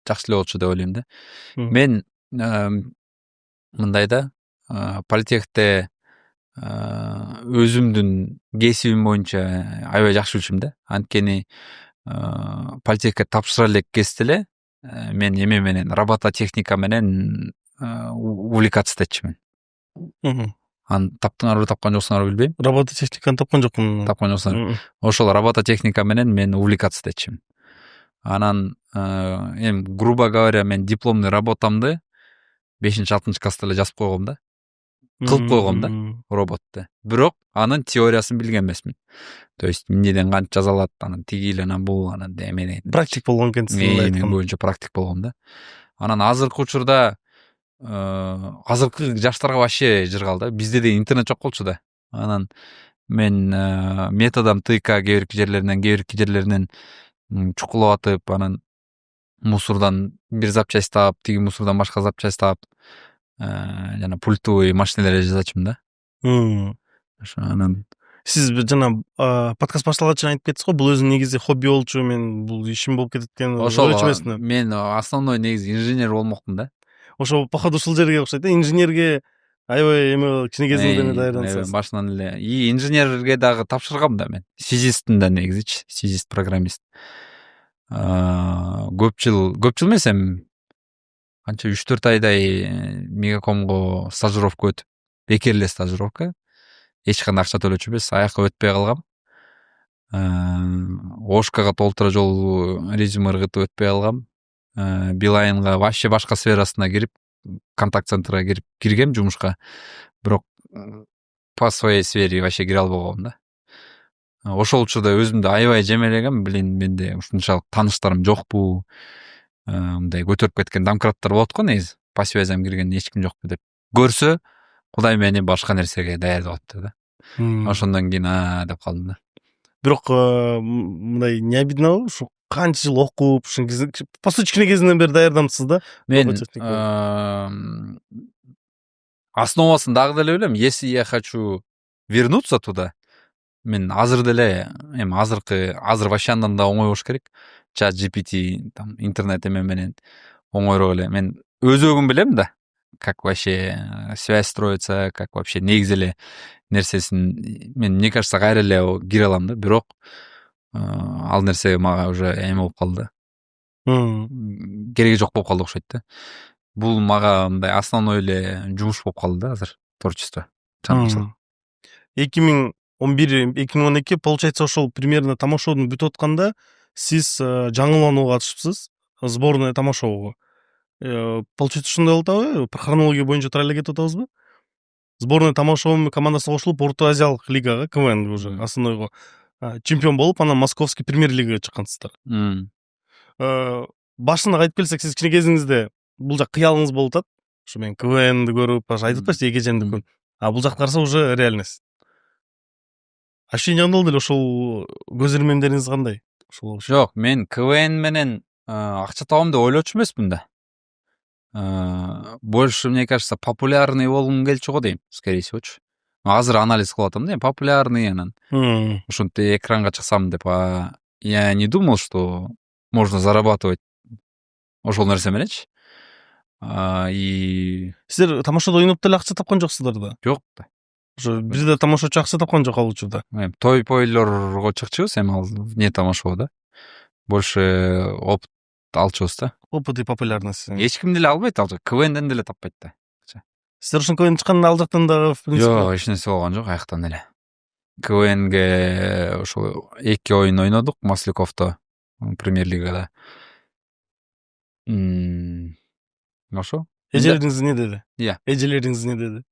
жакшы эле болчу деп ойлойм да. Мен мындай да, политехте өзүмдүн кесибим боюнча аябай жакшы билчүмүн да. Анткени политехке тапшыра элек кезде эле мен эме менен робототехника менен увлекаться этчимин. Аны таптыңарбы тапкан жоксуңарбы билбейм. Робототехниканы тапкан жокмун. Тапкан жоксуңар. Ошол робототехника менен мен увлекаться этчимин. Анан эми грубо говоря мен дипломный работамды 5-6 класста эле жазып койгом да. Кылып койгом да роботты. Бирок анын теориясын билген эмесмин. То есть эмнеден канча жазалат, анан тиги анан бул, анан эмне. Практик болгон экенсиң. Мен боюнча практик болгом да. Анан азыркы учурда азыркы жаштарга вообще жыргал да. Бизде де интернет жок болчу да. Анан мен методом тыка кээ бир жерлеринен чукулап атып, анан мусордан бир запчасть таап, тиги мусордан башка запчасть таап, жана пультовый машинелерди жасачумун да. Ошо анан сиз жана подкаст башталгача айтып кеттиз го, бул өзүнүн негизи хобби болчу, мен бул ишим болуп кетет экен. Ошол мен основной негизи инженер болмокмун да. Ошо походу ушул жерге окшойт да, инженерге аябай эме кичине кезиңизден даярдансыз. Башынан эле и инженерге дагы тапшыргам да мен. Связисттин да негизичи, связист программист. Көп жыл эмес, эми канча 3-4 айдай Мегакомго стажировка өтүп, бекер эле стажировка. Эч кандай акча төлөчү эмес, аякка өтпөй калгам. Ошкага толтура жолу резюме ыргытып өтпөй калгам. Билайнга вообще башка сферасына кирип, контакт центрга киргем жумушка. Бирок по своей сфере вообще кире албагам да. Ошол учурда өзүмдү аябай жемелегем, билин менде ушунчалык тааныштарым жокпу. Мындай көтөрүп кеткен домкраттар болот го негизи. По связям кирген эч ким жокпу деп. Көрсө, Кудай мени башка нерсеге даярдап атты да. Ошондон кийин деп калдым да. Бирок мындай не обидно, ушу канча жыл окуп, ушун по сути кичине кезиңден бери даярдамсыз да. Мен основасын дагы деле билем. Если я хочу вернуться туда, мен азыр деле, эми азыр вообще андан да оңой болуш керек. Чат GPT, там интернет эме менен оңойрок эле. Мен өзөгүм билем да. Как вообще связь строится, как вообще негизи эле нерсесин мен, мне кажется, кайра эле кире алам да. Бирок ал нерсе мага уже эме болуп калды. Кереги жок болуп калды окшойт да. Бул мага мындай основной эле жумуш болуп калды да азыр, творчество. 2011-2012 получается ошол примерно тамашоодун бүтүп атканда сиз жаңыланууга катышыпсыз, сборная тамашоого. Получается ушундай болуп атабы? Хронология боюнча туура эле кетип атабызбы? Сборная тамашоо командасы кошулуп Орто Азиялык лигага, КВН уже основнойго чемпион болуп, анан Московский премьер-лигага чыккансыздар. Башына кайтып келсек, сиз кичине кезиңизде бул жак кыялыңыз болуп атат. Ушу мен КВНди көрүп, айтып атпайсыз, экежемди көрүп. Бул жакты караса уже реальность. Ощущение кандай болду эле, ошол көз ирмемдериңиз кандай? Жок, мен КВН менен акча табам деп ойлочу эмесмин да. Больше, мне кажется, популярный болгум келчү го дейм, скорее всего-чу. Азыр анализ кылып атам да, популярный анан. Ушинтип экранга чыксам деп, я не думал, что можно зарабатывать ошол нерсе мененчи. И сиздер тамашада ойноп деле акча тапкан жоксуздар да? Жок да. Ошо бизде тамашачы акча тапкан жок ал учурда. Той-пойлорго чыкчубуз, эми ал вне тамашоо. Больше опыт алчубуз да. Опыт и популярность. Эч ким деле албайт ал жак, КВНден деле таппайт да. Сиздер ошон КВН чыкканда ал жактан дагы жок, эч нерсе болгон жок аяктан эле. КВНге ошо 2 оюн ойнодук Масляковто, премьер-лигада. Ошо. Эжелериңиз не деди? Эжелериңиз не деди?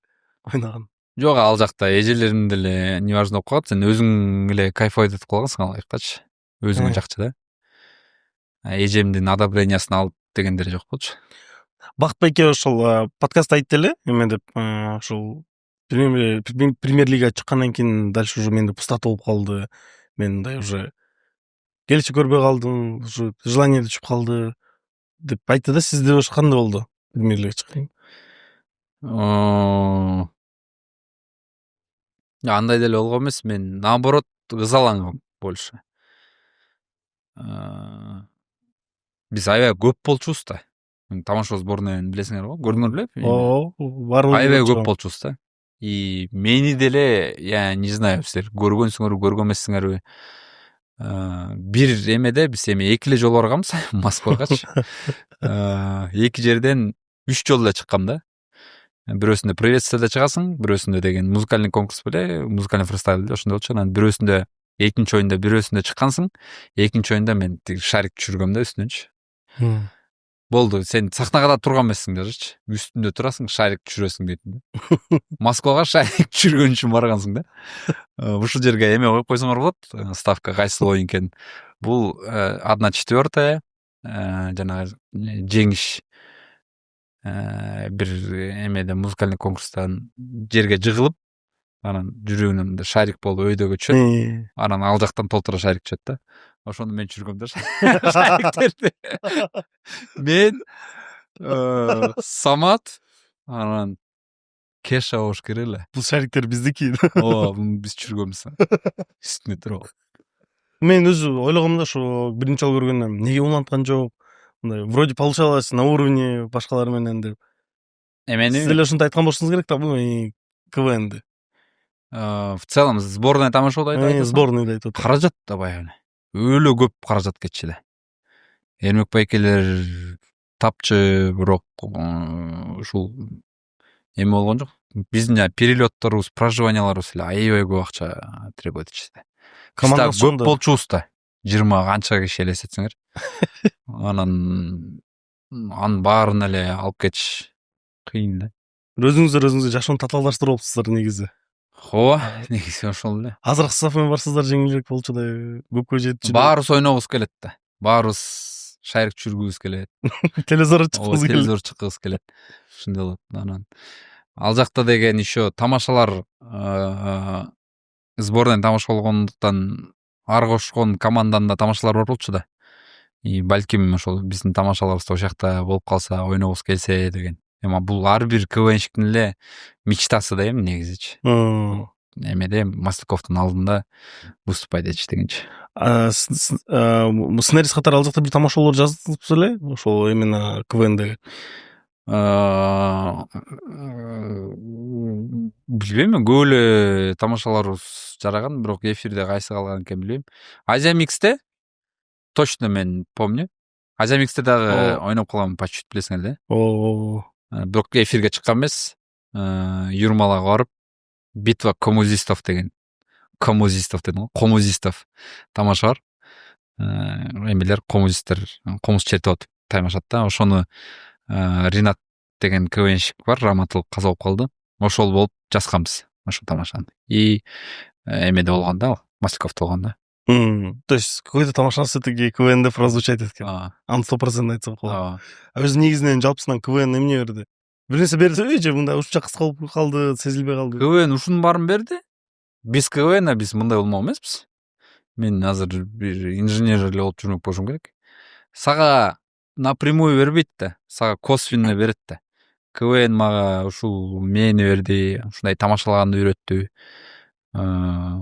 Ойнаган. Жок, ал жакта эжелерим деле не важно болуп калат. Сен өзүң эле кайфовать этип калгансың ал жактачы. Өзүңө жакчы да. Эжемдин одобрениясын алып дегендер жок болчу. Бакыт байке ошол подкаст айтты эле, эме деп, ошол премьер-лига чыккандан кийин дальше уже менде пустота болуп калды. Мен мындай уже келчи көрбөй калдым, уже желание түшүп калды деп айтты да. Сизде ошо кандай болду? Премьер-лига чыккан. Андай деле болгон эмес, мен наоборот ызалангам больше. биз аябай көп болчубуз да. Тамаша сборныйын билесиңер го, көрдүңөр беле? Аябай көп болчубуз да. И мени деле, я не знаю, силер көргөнсүңөрбү, көргөн эмессиңерби? Бир эмеде биз эми 2 эле жолу барганбыз Москвагачы. 2 жерден 3 жолу эле чыккам да. Бирөөсүндө приветствиеде чыгасың, бирөөсүндө деген музыкальный конкурс беле, музыкальный фристайл деле ошондой болчу. Анан бирөөсүндө экинчи оюнда бирөөсүндө чыккансың, экинчи оюнда мен шарик түшүргөм да үстүнөнчү. Болду, сен сахнага да турган эмессиң дажычы. Үстүндө турасың, шарик түшүрөсүң дейтин да. Москвага шарик түшүргөн үчүн баргансың да. Ушул жерге эме коюп койсоңор болот, ставка кайсыл оюн экен. Бул 1/4 жанагы жеңиш бир эмеде музыкальный конкурстан жерге жыгылып, анан жүрөгүнөн шарик болуп өйдөгө түшөт. Анан ал жактан толтура шарик түшөт да. Ошону мен түшүргөм да шариктерди. Мен Самат, анан Кеша болуш керек эле. Бул шариктер биздики. Ооба, биз түшүргөнбүз. Үстүнө туруп. Мен өзү ойлогом да ошо биринчи жолу көргөндө эмнеге уланткан жок. Мындай вроде получалось на уровне башкалар менен деп. Эмени? Сиз деле ушинтип айткан болушуңуз керек да, бул КВНди. В целом сборная тамашалды айтасың. Сборныйды айтып атат. Каражат да баягы. Өлө көп каражат кетчү да. Эрмек байкелер тапчы, бирок ушул эме болгон жок. Биздин перелетторубуз, проживанияларыбыз эле аябай көп акча требует этчү да. Команда көп болчубуз да. 20 канча киши эле эсетсеңер. Анын баарын эле алып кетиш кыйын да. Өзүңүздөр жашоону татаалдаштырып алыпсыздар негизи. Ооба, негизи ошол эле. Азыр саф менен барсыздар жеңилирээк болчу да, көпкө жетчү. Баарыбыз ойногубуз келет да. Баарыбыз шарик түшүргүбүз келет. Телевизор чыккыбыз келет. Телевизор чыккыбыз келет. Ушундай болот. Анан ал жакта деген еще тамашалар сборная тамаша болгондуктан ар кошкон команданын да тамашалар бар болчу да. И балким ошол биздин тамашаларыбыз да ошол жакта болуп калса, ойногубуз келсе деген. Эми бул ар бир КВНщиктин эле мечтасы да эми негизичи. Эмеде Маслаковдун алдында выступать этиш дегенчи. Сценарист катары ал жакта бир тамашалар жаздыңызбы эле? Ошол именно КВНдеги. Билбейм, көп эле тамашаларыбыз жараган, бирок эфирде кайсы калган экенин билбейм. Азия Миксте точно мен помню. Азия Миксте дагы ойноп калгам, почти билесиңер да. Бирок эфирге чыккан эмес. Юрмалага барып, битва коммузистов деген. Коммузистов дедим го, коммузистов тамаша бар. Эмелер коммузисттер комуз чертип атып таймашат да. Ошону Ринат деген КВНщик бар, раматылык каза болуп калды. Ошол болуп жазганбыз ошол тамашаны. И эмеде болгон да, Маслаковдо болгон да. То есть какой-то тамаша все-таки КВНде прозвучать эткен. Аны 100% айтсам болот. Өзү негизинен жалпысынан КВН эмне берди? Бир нерсе берди же мындай ушунча кыска болуп калды, сезилбей калды? КВН ушунун баарын берди. Биз КВН биз мындай болмок эмеспиз. Мен азыр бир инженер эле болуп жүрмөк болушум керек. Сага напрямую бербейт да, сага косвенно берет да. КВН мага ушул мени берди, ушундай тамашалаганды үйрөттү.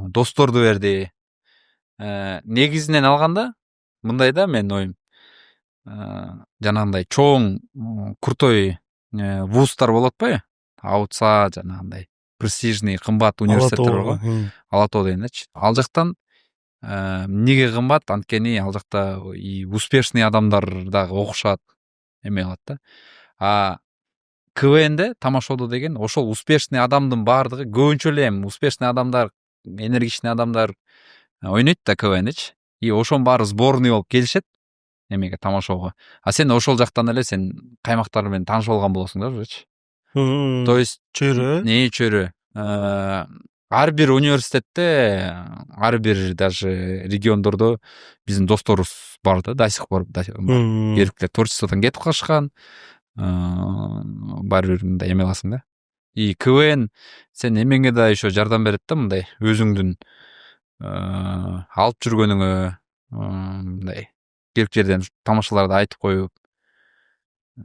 Досторду берди. Негизинен алганда мындай да, менин оюм. Жанагындай чоң, крутой вуздар болот атпайбы? Аутса, жанагындай престижный, кымбат университеттер бар го. Алатоо дегендечи. Ал жактан эмнеге кымбат? Анткени ал жакта и успешный адамдар дагы окушат, эме кылат да. КВНде тамашоодо деген ошол успешный адамдын баардыгы көбүнчө эле успешный адамдар, энергичный адамдар ойнойт да КВНчи. И ошонун баары сборный болуп келишет эмеге тамашоого. Сен ошол жактан эле сен каймактар менен таанышып алган болосуң да ужечи. То есть чөйрө. Ар бир университетте, ар бир даже региондордо биздин досторубуз бар да, до сих пор эркиндер творчестводон кетип калышкан. Бар бир мындай эме кыласың да. И КВН сен эмеңе да еще жардам берет да, мындай өзүңдүн алып жүргөнүңө мындай керек жерден тамашаларды айтып коюп,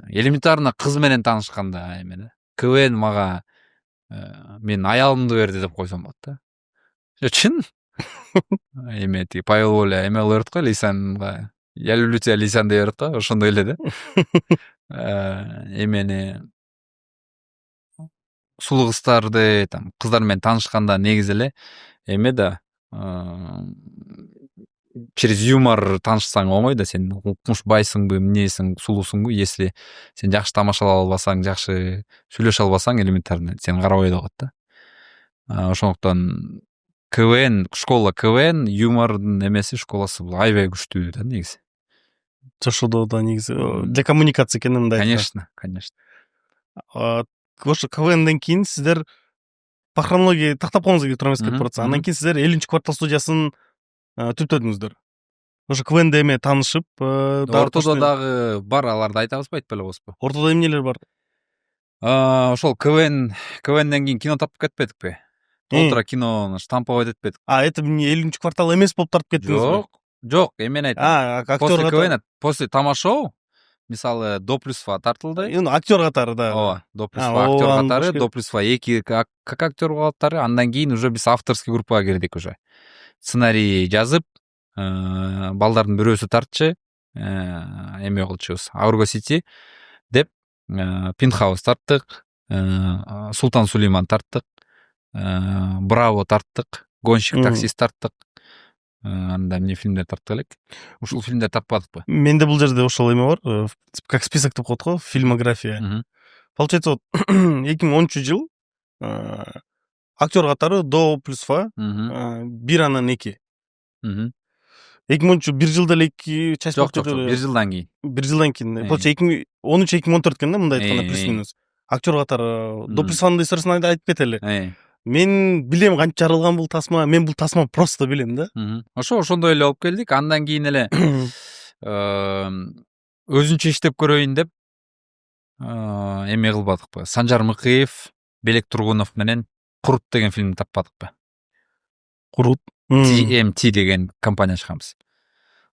элементарно кыз менен таанышканда эме да. КВН мага мен аялымды берди деп койсом болот да. Чын? Эме Павел Воля эме кыла берет го, Лейсанга Я люблю тебя, Лейсан деп берет го, ошондой эле да. Эмени сулуу кыздарды, там кыздар менен таанышканда негизи эле эме да через юмор таанышсаң оңой да, сен укмушбайсыңбы, эмнесиң, сулуусуңбу, если сен жакшы тамашалап албасаң, жакшы сүйлөшө албасаң, элементарно сени карабай да коет да. Ошондуктан КВН, школа КВН юмордун эмеси, школасы бул аябай күчтүү да негизи. Жашоодо да негизи для коммуникация экенин мындай Конечно, конечно. Ошо КВНден кийин сиздер по хронологии тактап коюңуз эгер туура эмес кетип баратса, андан кийин сиздер 50-квартал студиясын түптөдүңүздөр. Ошо КВНде эме таанышып, Ортодо дагы бар, аларды айтабызбы, айтпай эле коебузбу? Ортодо эмнелер бар? Ошол КВНден кийин кино тартып кетпедикпи? Толтура кинону штамповать этпедик. Это 50-квартал эмес болуп тартып кеттиңизби? Жок, эмени айтам. После актер КВН, после Тамашоу, мисалы До плюс Фа тартылды. Актер катары, да. Ооба, До плюс Фа актер катары, До плюс Фа 2 как актер катары, андан кийин уже биз авторский группага кирдик уже. Сценарий жазып, балдардын бирөөсү тартчы, эме кылчубуз. Аурго Сити деп Пентхаус тарттык, Султан Сулейман тарттык, Браво тарттык, Гонщик таксист тарттык. Анда эмне фильмдер тарттык элек. Ушул фильмдер таппадыкпы? Менде бул жерде ошол эме бар, как список деп коет го, фильмография. Получается, 2013-жыл актер катары До плюс Фа, бир анан 2. 2013 бир жылда эле 2 часть болуп Жок, бир жылдан кийин. Бир жылдан кийин. Получается 2013-2014 экен да, мындай айтканда плюс-минус. Актер катары До плюс Фанын историyaсын айтып кетели. Мен билем канча жарылган бул тасма, мен бул тасма просто билем да. Ошондой эле алып келдик. Андан кийин эле өзүнчө иштеп көрөйүн деп эме кылбадыкпы? Санжар Мыкыев, Белек Тургунов менен Курут деген фильмди таппадыкпы? Курут TMT деген компания ачканбыз.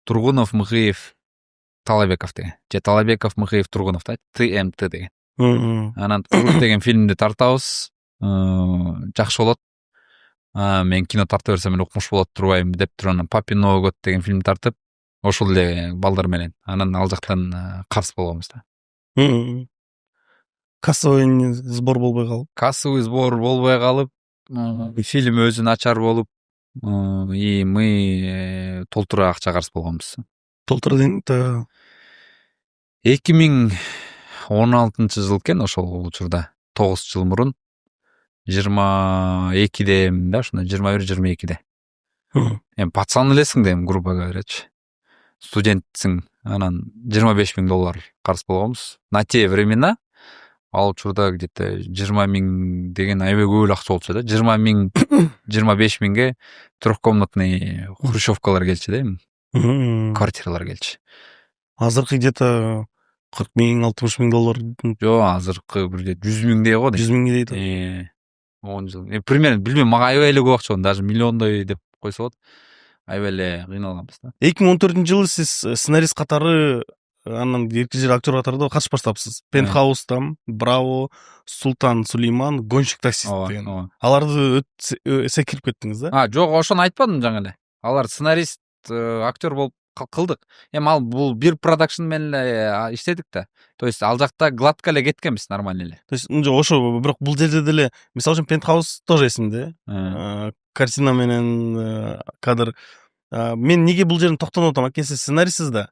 Тургунов, Мыкыев, Талабеков деген. Же Талабеков, Мыкыев, Тургунов да, TMT деген. Анан Курут деген фильмди тартабыз. Жакшы болот. Мен кино тарта берсем мен укмуш болот турбайбы деп турган Папин Новый год деген фильм тартып, ошол эле балдар менен. Анан ал жактан карсы болгонбуз да. Кассовый сбор болбой калып. Кассовый сбор болбой калып, фильм өзү начар болуп, и мы толтура акча карыз болгонбуз. Толтура деген 2016 жыл экен, ошол учурда 9 жыл мурун 22-демин да, ошондо 21-22-де. Эми пацан элесиң да, эми грубо говорячи. Студентсиң, анан $25,000 карыз болгонбуз. На те времена ал учурда где-то 20,000 деген аябай көп эле акча болчу да. 20,000, 25,000ге трехкомнатный хрущевкалар келчү да, эми. Квартиралар келчү. Азыркы где-то $40,000, $60,000. Жок, азыркы бир 100,000 го дейт. 100,000 дейт. 10 жыл. Примерно билбейм, мага аябай эле көп акча болду, даже миллиондой деп койсо болот. Аябай эле кыйналганбыз да. 2014-жылы сиз сценарист катары, анан эркин жер актер катары катышып баштапсыз. Пентхаустан, Браво, Султан Сулейман, Гонщик таксист деген. Аларды эсе кирип кеттиңиз да? Жок, ошону айтпадым жаңы эле. Алар сценарист, актер болуп кылдык. Эми ал бул бир продакшн менен эле иштедик да. То есть ал жакта гладко эле кеткенбиз, нормально эле. То есть ошо, бирок бул жерде деле, мисалы үчүн Пентхаус тоже эсимде. Картина менен кадр. Мен неге бул жерин токтонуп атам? Аке, сиз сценаристсиз да.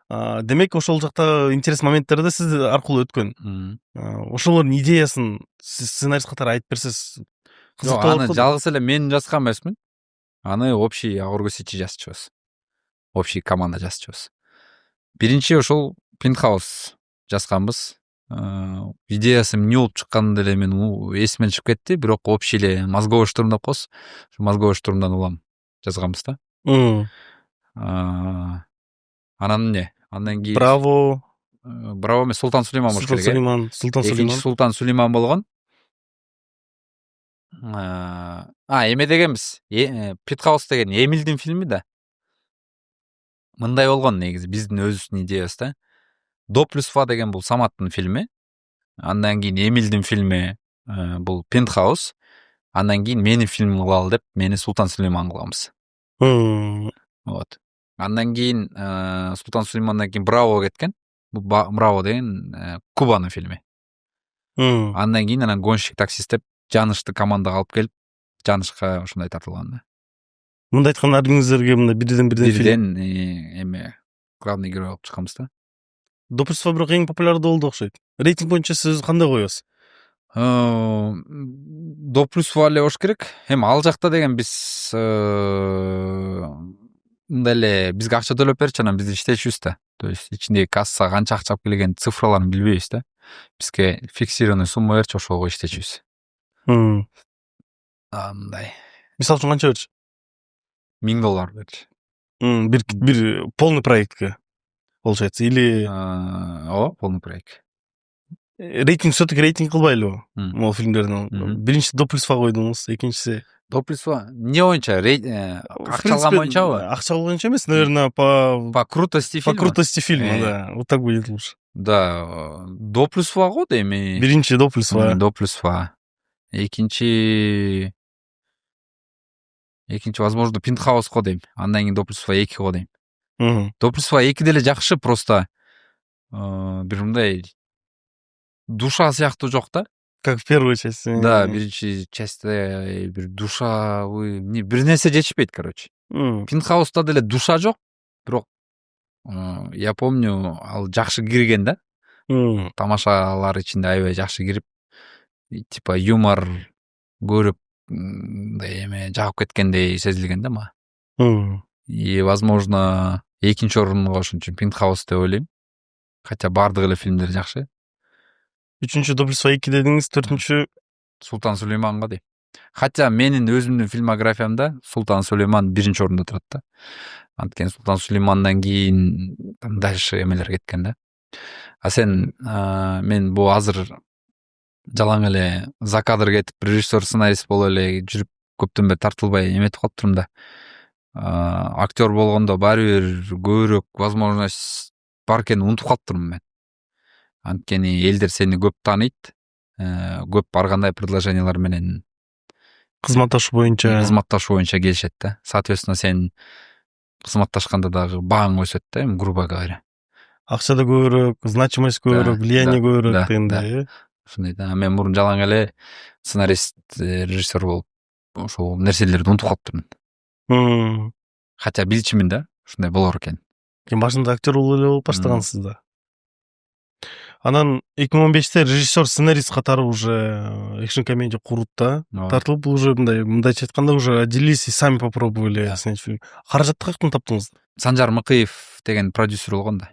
Демек ошол жакта интерес моменттер да сиз аркылуу өткөн. Ошолордун идеясын сиз сценарист катары айтып берсеңиз. Аны жалгыз эле мен жазган эмесмин. Аны общий Аурго Сити жазчубуз. Общий команда жазчубуз. Биринчи ошол Пентхаус жазганбыз. Идеясы эмне болуп чыкканын деле мен эсимден чыгып кетти, бирок общий эле мозговой штурм деп коебуз. Мозговой штурмдан улам жазганбыз да. Анан эмне? Андан кийин Браво эмес, Султан Сулейман болуш керек. Султан Сулейман. Экинчи Султан Сулейман болгон. Эме дегенбиз. Пентхаус деген Эмилдин фильми да. Мындай болгон негизи биздин өзүбүздүн идеябыз да. До плюс Фа деген бул Саматтын фильми. Андан кийин Эмилдин фильми бул Пентхаус. Андан кийин менин фильмим кылалы деп, мени Султан Сулейман кыламыз. Вот. Андан кийин Султан Сулеймандан кийин Браво кеткен. Бул Браво деген Кубанын фильми. Андан кийин анан гонщик таксист деп Жанышты командага алып келип, Жанышка ушундай тартылган да. Мындай айтканда адыңыздерге мына бирден Бирден эме главный герой болуп чыкканбыз да. Допустимо бирок эң популярдуу болду окшойт. Рейтинг боюнча сиз кандай коесуз? Допплюсфа эле болуш керек. Эми ал жакта деген биз мындай эле бизге акча төлөп берчү, анан биз иштечүбүз да. То есть ичиндеги касса канча акча алып келген цифраларын билбейбиз да. Бизге фиксированный сумма берчү, ошого иштечүбүз. Мындай. Мисалы үчүн канча берчү? $1000 берчү. Бир полный проектке получается или ооба, полный проект. Рейтинг все-таки рейтинг кылбайлыбы? Могу фильмдердин. Биринчи Допплюсфа койдуңуз, экинчиси Допплюсфа эмне боюнча? Акча алган боюнчабы? Акча боюнча эмес, наверное, по крутости фильма. По крутости фильма, да. Вот так будет лучше. Да, Допплюсфа го дейм. Биринчи Допплюсфа. Допплюсфа. Экинчи, возможно, Пентхаус го дейм. Андан кийин Допплюсфа 2 го дейм. Допплюсфа 2 деле жакшы, просто бир мындай душа сыяктуу жок да. Как в первой части. Да, биринчи частьте бир душа, бир нерсе жетишпейт, короче. Пентхауста деле душа жок, бирок я помню, ал жакшы кирген да. Тамашалар ичинде аябай жакшы кирип, типа юмор көрүп, мындай эме жагып кеткендей сезилген да мага. И возможно, экинчи орунга ошон үчүн Пентхаус деп ойлойм. Хотя бардык эле фильмдер жакшы. Үчүнчү Допплюсфа 2 дедиңиз, төртүнчү Султан Сулейманга дейм. Хотя менин өзүмдүн фильмографиямда Султан Сулейман биринчи орунда турат да. Анткени Султан Сулеймандан кийин дальше эмелер кеткен да. А сен мен бул азыр жалаң эле за кадр кетип режиссер сценарист болуп эле жүрүп көптөн бери тартылбай эметип калыптырмын да. Актер болгондо баары бир көбүрөөк возможность бар экенин унутуп калыптырмын мен. Анткени элдер сени көп тааныйт, көп ар кандай предложениялар менен кызматташуу боюнча келишет да. Соответственно, сен кызматташканда дагы бааң өсөт да, грубо говоря. Акча да көбүрөөк, значимость көбүрөөк, влияние көбүрөөк дегендей. Ушундай да. Мен мурун жалаң эле сценарист, режиссер болуп ошол нерселерди унутуп калыптырмын. Хотя билчүмүн да, ушундай болор экен. Кийин башында актер болуп баштагансыз да. Анан 2015-те режиссер сценарист катары уже экшн комедия куруп да, тартылып уже мындайча айтканда уже отделились и сами попробовали снять фильм. Каражатты каяктан таптыңыз? Санжар Мыкыев деген продюсер болгон да.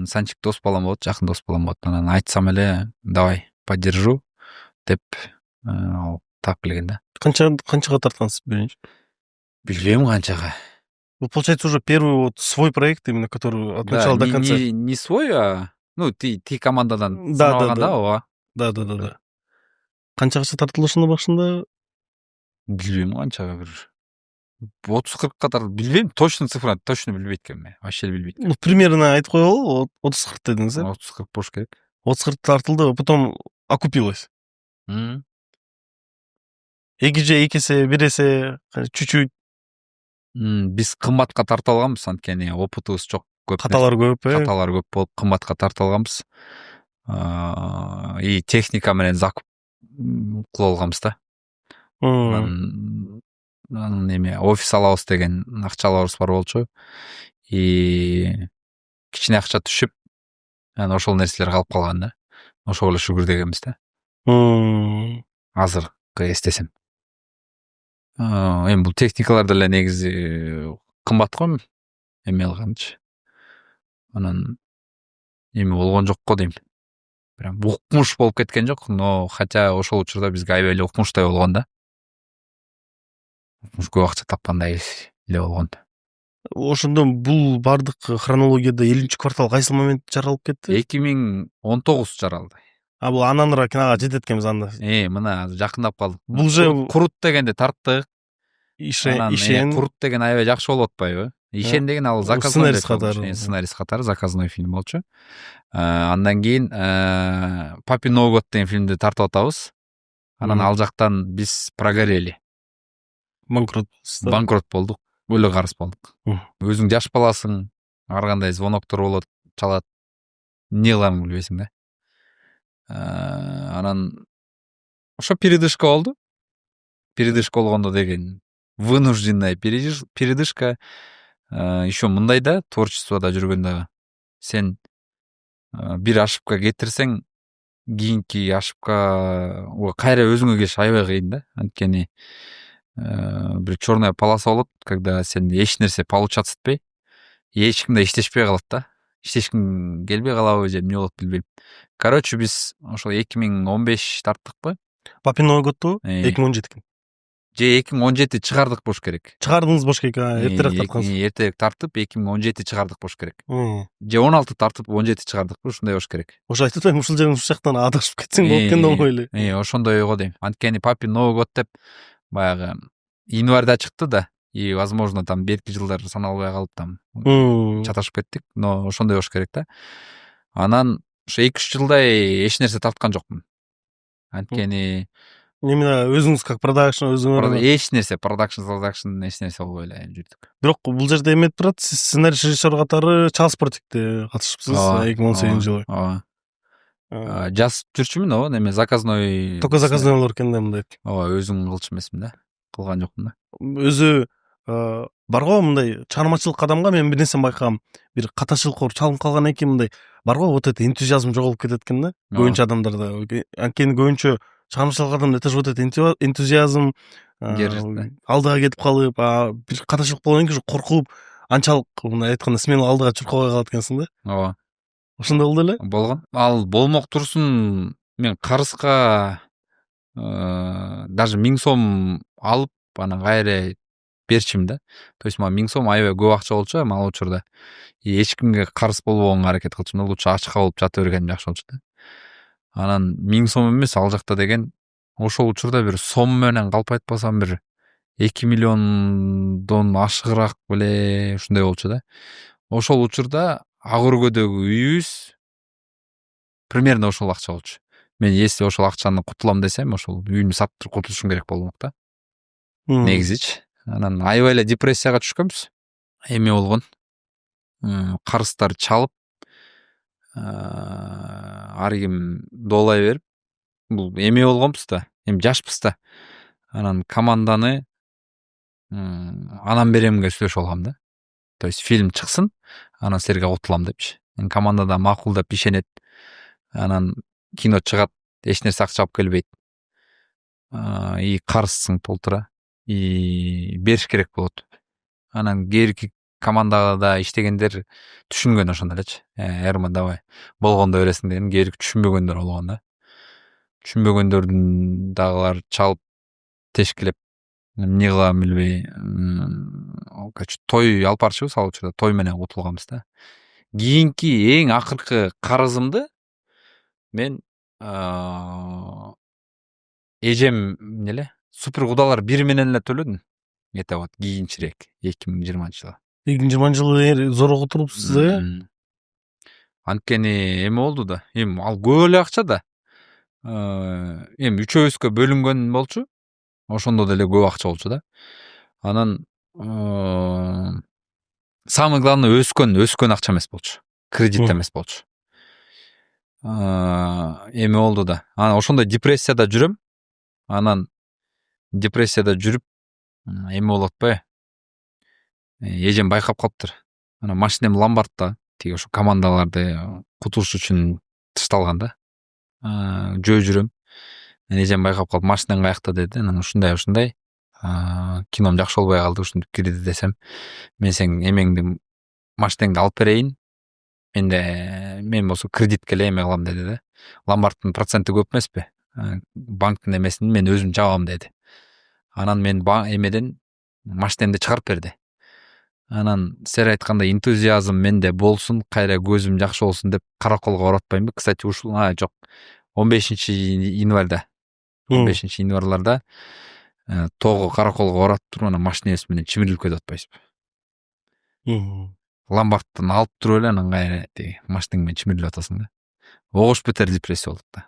Санчик дос балам болот, жакын дос балам болот. Анан айтсам эле, давай, поддержу деп таап келген да. Канчага тарткансыз биринчи? Билбейм канчага. Получается уже первый свой проект, именно который от начала до конца. Не свой, а ти командадан саналганда ооба. Да. Канчагача тартылышына башында? Билбейм канчага, бир 30-40 катар, билбейм, точно цифраны точно билбейт экенмин мен. Вообще билбейт. Примерно айтып коелу, 30-40 дедиңиз, э? 30-40 болуш керек. 30-40 тартылды, потом окупилось. Эки эсе, бир эсе, чуть-чуть. Биз кымбатка тартып алганбыз, анткени опытыбыз жок. Каталар көп болуп кымбатка тартып алганбыз. И техника менен закуп кылып алганбыз да. Анан эме офис алабыз деген акчаларыбыз бар болчу. И кичине акча түшүп, анан ошол нерселер калып калган да. Ошого эле шүгүр дегенбиз да. Азыркы эстесем. Эми бул техникалар деле негизи кымбат го эме алганчы. Анан эми болгон жок го дейм. Прям укмуш болуп кеткен жок, но хотя ошол учурда бизге аябай эле укмуштай болгон да. Укмуш көп акча тапкандай эле болгон. Ошондо бул бардык хронологияда 7-квартал кайсыл момент жаралып кетти? 2019 жаралды. Бул ананыраак кинага жетет экенбиз анда. Мына жакындап калдык. Бул же курут дегенде тарттык. Ишен. Курут деген аябай жакшы болуп атпайбы? Ишен деген ал заказной сценарист катары заказной фильм болчу. Андан кийин Папин Новый год деген фильмди тартып атабыз. Анан ал жактан биз прогорели. Банкрот болдук. бөлө карыс болдук. Өзүң жаш баласың, ар кандай звоноктор болот, чалат. Эмне кыларыңды билбейсиң да. Анан ошо передышка болду. Передышка болгондо деген вынужденная передышка. Еще мындай да, творчествода жүргөндө сен бир ошибка кетирсең, кийинки ошибка кайра өзүңө келиш аябай кыйын да. Анткени бир черная полоса болот, когда сен эч нерсе получаться этпей, эч кимде иштешпей калат да. Иштешкиң келбей калабы же эмне болот билбейм. Короче, биз ошол 2015 тарттыкпы? Папин ойготту 2017. Же 2017 чыгардык болуш керек. Чыгардыңыз болуш керек, эртерээк тарткансыз. Эртерээк тартып 2017 чыгардык болуш керек. Же 16 тартып 17 чыгардык, ушундай болуш керек. Ошо айтып атпаймынбы, ушул жерден ушул жактан адашып кетсең болот экен деп эле. Ошондой ойго дейм. Анткени Папин Новый год деп баягы январда чыкты да. И возможно там берки жылдар саналбай калып там чаташып кеттик, но ошондой болуш керек да. Анан ошо 2-3 жылдай эч нерсе тарткан жокмун. Анткени именно өзүңүз как продакшн, өзүңөр эч нерсе продакшн эч нерсе болбой эле жүрдүк. Бирок бул жерде эметип турат, сиз сценарий режиссер катары Чарльз Протикте катышыпсыз 2018 жылы. Ооба. Жазып жүрчүмүн, ооба, неме заказной. Только заказной болор экен да мындай. Ооба, өзүм кылчу эмесмин да. Кылган жокмун да. Өзү барго мындай чыгармачылык адамга мен бир нерсени байкагам. Бир катачылык чалынып калгандан кийин мындай барго вот это энтузиазм жоголуп кетет экен да. Көбүнчө адамдарда. Анткени көбүнчө чыгармачылык адамда это же вот это энтузиазм, алдыга кетип калып, бир катачылык болгондон кийин коркуп, анчалык мындай айтканда смело алдыга чуркабай калат экенсиң да. Ооба. Ошондой болду эле? Болгон. Ал болмок турсун мен карыска даже 1000 сом алып, анан кайра берчим да. То есть мага 1000 сом аябай көп акча болчу ал учурда. Эч кимге карыз болбогонго аракет кылчумун да. Лучше ачка болуп жата бергеним жакшы болчу да. Анан 1000 сом эмес, ал жакта деген ошол учурда бир сом менен калп айтпасам бир 2 миллиондон ашыгыраак беле ушундай болчу да. Ошол учурда ак өргөдөгү үйүбүз примерно ошол акча болчу. Мен если ошол акчаны кутулам десем, ошол үйүмдү сатып кутулушум керек болмок да. Негизичи. Анан аябай эле депрессияга түшкөнбүз. Эме болгон. Карыздар чалып, ар ким доолай берип, бул эме болгонбуз да. Эми жашпыз да. Анан команданы анан беремге сүйлөшүп алгам да. То есть фильм чыксын, анан силерге кутулам депчи. Командада макулдап ишенет. Анан кино чыгат, эч нерсе акча алып келбейт. И карызсың толтура. И бериш керек болот. Анан кээбирки командада иштегендер түшүнгөн ошондо элечи. Эрман давай болгондо бересиң деген, кээбирки түшүнбөгөндөр болгон да. Түшүнбөгөндөрдүн дагылар чалып тешкилеп эмне кылам билбей, той алып барчыбыз ал учурда, той менен кутулганбыз да. Кийинки эң акыркы карызымды мен эжем эмне эле Супер кудалар 1 менен эле төлөдүм. Это вот кийинчирээк 2020 жылы. 2020 жылы зорого турупсуз да. Анткени эме болду да. Эми ал көп эле акча да. Эми үчөөбүзгө бөлүнгөн болчу. Ошондо деле көп акча болчу да. Анан самый главный өскөн акча эмес болчу. Кредит эмес болчу. Эме болду да. Анан ошондой депрессияда жүрөм. Анан депрессияда жүрүп эме болот атпайбы? Эжем байкап калыптыр. Анан машинем ломбардта, тиги ошо командаларды кутулуш үчүн ташталган да. Жөө жүрөм. Эжем байкап калып, машинең каякта деди. Анан ушундай кином жакшы болбой калды, ушинтип кирди десем, мен сен эмеңди, машинеңди алып берейин. Мен болсо кредитке эле эме кылам деди да. Ломбардтын проценти көп эмеспи? Банктын эмесин мен өзүм жабам деди. Анан мен эмеден машинемди чыгарып берди. Анан сер айткандай энтузиазм менде болсун, кайра көзүм жакшы болсун деп караколго оратпаймынбы? Кстати, ушул жок. 15-январда. 15-январларда тоого караколго оратып туруп, анан машинебиз менен чимирилип кетип атпайсызбы? Ломбардтан алып туруп эле анан кайра тиги машинең менен чимирилип атасың да. Огуш бетер депрессия болот да.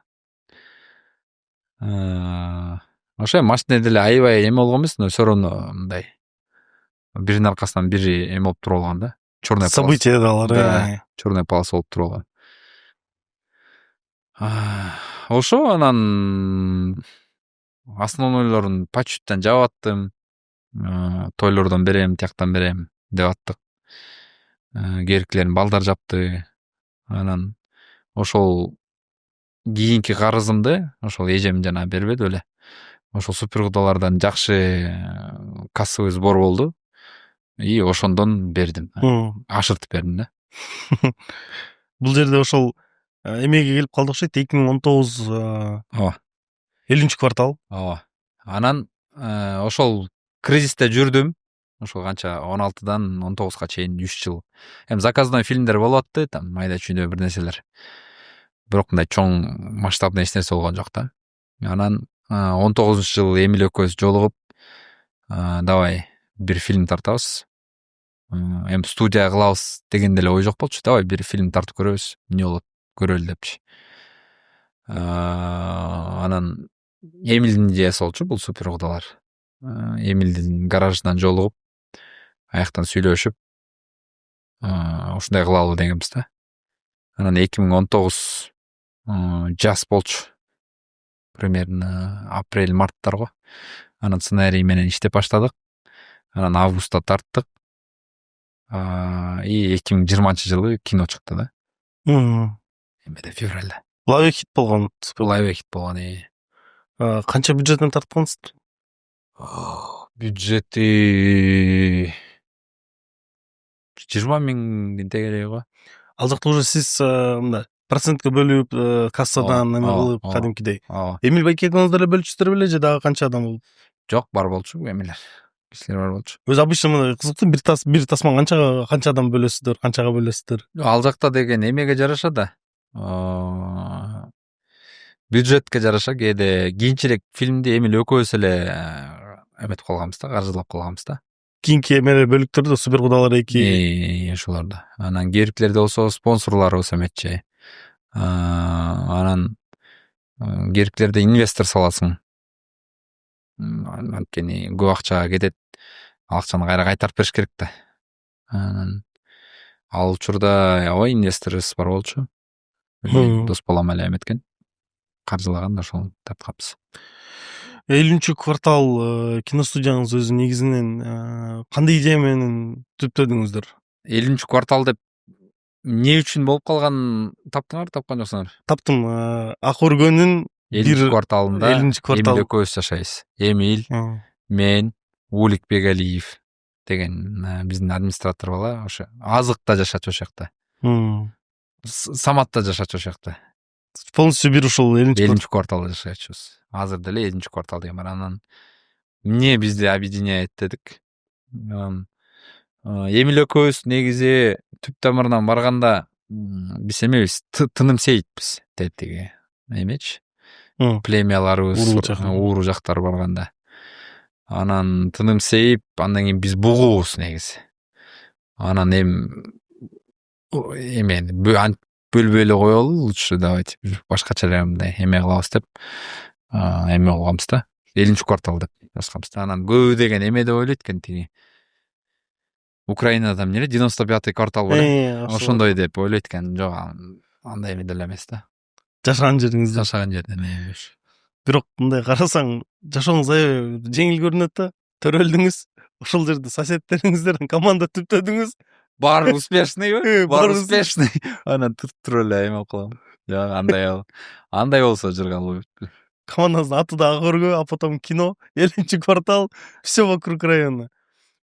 Ошо машина деле аябай эме болгон эмес, но все равно мындай биринин аркасынан бири эме болуп туруп алган да. Черная полоса. Событиялар. Черная полоса болуп туруп алган. Ошо анан основнойлорун почтадан жаап аттым. Тойлордон берем, тияктан берем деп аттык. Кериктерин балдар жапты. Анан ошол кийинки карызымды ошол эжем жана бербеди беле. Ошол супер кудалардан жакшы кассовый сбор болду. И ошондон бердим. Ашыртып бердим да. Бул жерде ошол эмеге келип калдык окшойт. 2019 ооба. 50-квартал. Ооба. Анан ошол кризисте жүрдүм. Ошол канча 16дан 19га чейин 3 жыл. Эми заказной фильмдер болуп атты, там майда чүйдө бир нерселер. Бирок мындай чоң масштабный эч нерсе болгон жок да. Анан 19-жыл Эмиль экөөбүз жолугуп, давай бир фильм тартабыз. Эми студия кылабыз деген деле ой жок болчу. Давай бир фильм тартып көрөбүз. Эмне болот көрөлү депчи. Анан Эмилдин идеясы болчу бул супер кудалар. Эмилдин гаражынан жолугуп, аяктан сүйлөшүп, ушундай кылалы дегенбиз да. Анан 2019 жаз болчу. Примерно апрель-марттар го. Анан сценарий менен иштеп баштадык. Анан августта тарттык. И 2020-жылы кино чыкты да. Эмеде февралда. Лайв хит болгон. Лайв хит болгон. Канча бюджеттен тарткансыздар? Бюджети 20 миңдин тегереги го. Ал жакта уже сиз мындай процентке бөлүп, кассадан эме кылып, кадимкидей. Эмил байке экөөңүздөр эле бөлчүсүздөр беле же дагы канча адам болуп? Жок, бар болчу эмелер. Кишилер бар болчу. Өзү обычно мындай кызыктуу бир тасман канча адам бөлөсүздөр, канчага бөлөсүздөр? Ал жакта деген эмеге жараша да. Бюджетке жараша кээде кийинчерээк фильмди Эмил экөөбүз эле эметип калганбыз да, каржылап калганбыз да. Кийинки эмелер бөлүктөрдө супер кудалар 2. Ошолордо. Анан кериктерде болсо спонсорлорубуз эметчи. Анан кериктерде инвестор саласың. Анткени көп акча кетет. Акчаны кайра кайтарып бериш керек да. Анан ал учурда аябай инвесторубуз бар болчу. Дос балам эле эметкен. Каржылаган ошол тартканбыз. 50-квартал киностудияңыз өзү негизинен кандай идея менен түптөдүңүздөр? 50-квартал деп эмне үчүн болуп калган таптыңар, тапкан жоксуңар? Таптым. Ак өргөнүн 50-кварталында 50-квартал Эмил экөөбүз жашайбыз. Эмил, мен, Улик Бегалиев деген биздин администратор бала ошо Азыкта жашачу ошол жакта. Саматта жашачу ошол жакта. Полностью бир ушул 50-кварталда жашачубуз. Азыр деле 50-квартал деген бар. Анан эмне бизди объединяет дедик. Эмил экөөбүз негизи түп тамырынан барганда биз эмебиз, тыным сейитпиз тетиги. Эмечи? Племяларыбыз ууру жактар барганда. Анан тыным сейип, андан кийин биз бугуубуз негизи. Анан эмени бөлбөй эле коелу, лучше давайте башкача мындай эме кылабыз деп эме кылганбыз да. 50-квартал деп жазганбыз да. Анан көбү деген эме деп ойлойт экен тиги. Украинада эмне 95-й квартал бар. Ошондой деп ойлойт экен. Жок, андай эме деле эмес да. Жашаган жериңизде. Жашаган жерде эмес. Бирок мындай карасаң, жашооңуз аябай жеңил көрүнөт да. Төрөлдүңүз. Ошол жерде соседтериңиздерден команда түптөдүңүз. Бар успешныйбы? Бар успешный. Анан туруп эле эме кылам. Жок, андай болсо жыргалуу. Команданын аты да Ак өргө, а потом кино, 50-квартал, все вокруг района.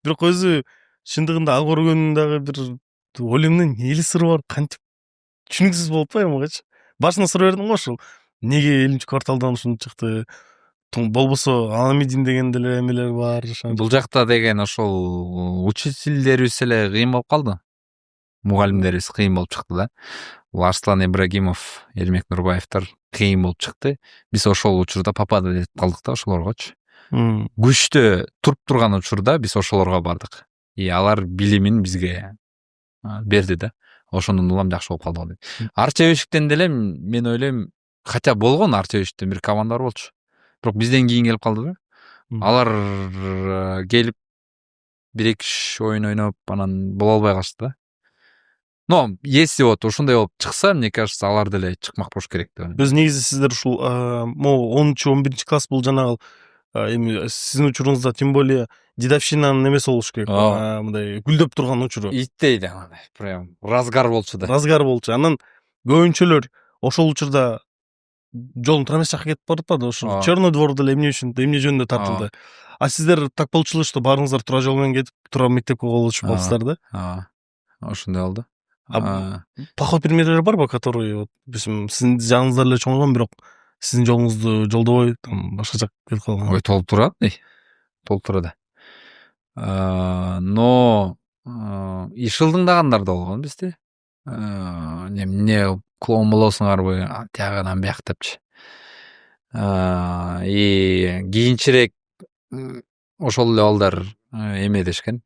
Бирок өзү чындыгында Ак өргөнүн дагы бир өлүмүнүн эли сыры бар, кантип түшүнүксүз болуп атпайбы мага? Башына сыр бердим го ошол. Неге 50-кварталдан ушуну чыкты? Болбосо Аламедин деген деле эмелер бар. Бул жакта деген ошол учительдерибиз эле кыйын болуп калды. Мугалимдерибиз кыйын болуп чыкты да. Арслан Ибрагимов, Эрмек Нурбаевдер кыйын болуп чыкты. Биз ошол учурда попадать этип калдык да ошолоргочу. Күчтө туруп турган учурда биз ошолорго бардык. И алар билимин бизге берди да. Ошондон улам жакшы болуп калды деп. Арча Бешиктен деле мен ойлойм, хотя болгон Арча Бешиктен бир команда бар болчу. Бирок бизден кийин келип калды да. Алар келип 1-2 oyun ойноп анан боло албай калышты да. Но если вот ушундай болуп чыкса, мне кажется, алар деле чыкмак болуш керек деп ойлойм. Өз негизи сиздер ушул могу 10-11 класс бул жанагы эми сиздин учуруңузда тем более дедовщинанын эмеси болуш керек. Мындай гүлдөп турган учуру. Иттейди андай прям разгар болчу да. Разгар болчу. Анан көбүнчөлөр ошол учурда жолдун трамвай жакка кетип баратпады. Ошо Черный двор деле эмне жөнүндө тартылды. А сиздер так болчу что баарыңыздар тура жол менен кетип, тура мектепке колучуп калдыңыздар да. Ошондой болду. Поход примерлери барбы, которые вот сиздин жаныңызда эле чоңойгон, бирок сиздин жолуңузду жолдобой, там башка жакка кетип калган? Ой, толуп турат. Толуп турат. Но ишылдыңдагандар да болгон бизде. Эмне клоун болосуңарбы, тиягынан бияк депчи. И кийинчерээк ошол эле балдар эме дешкен.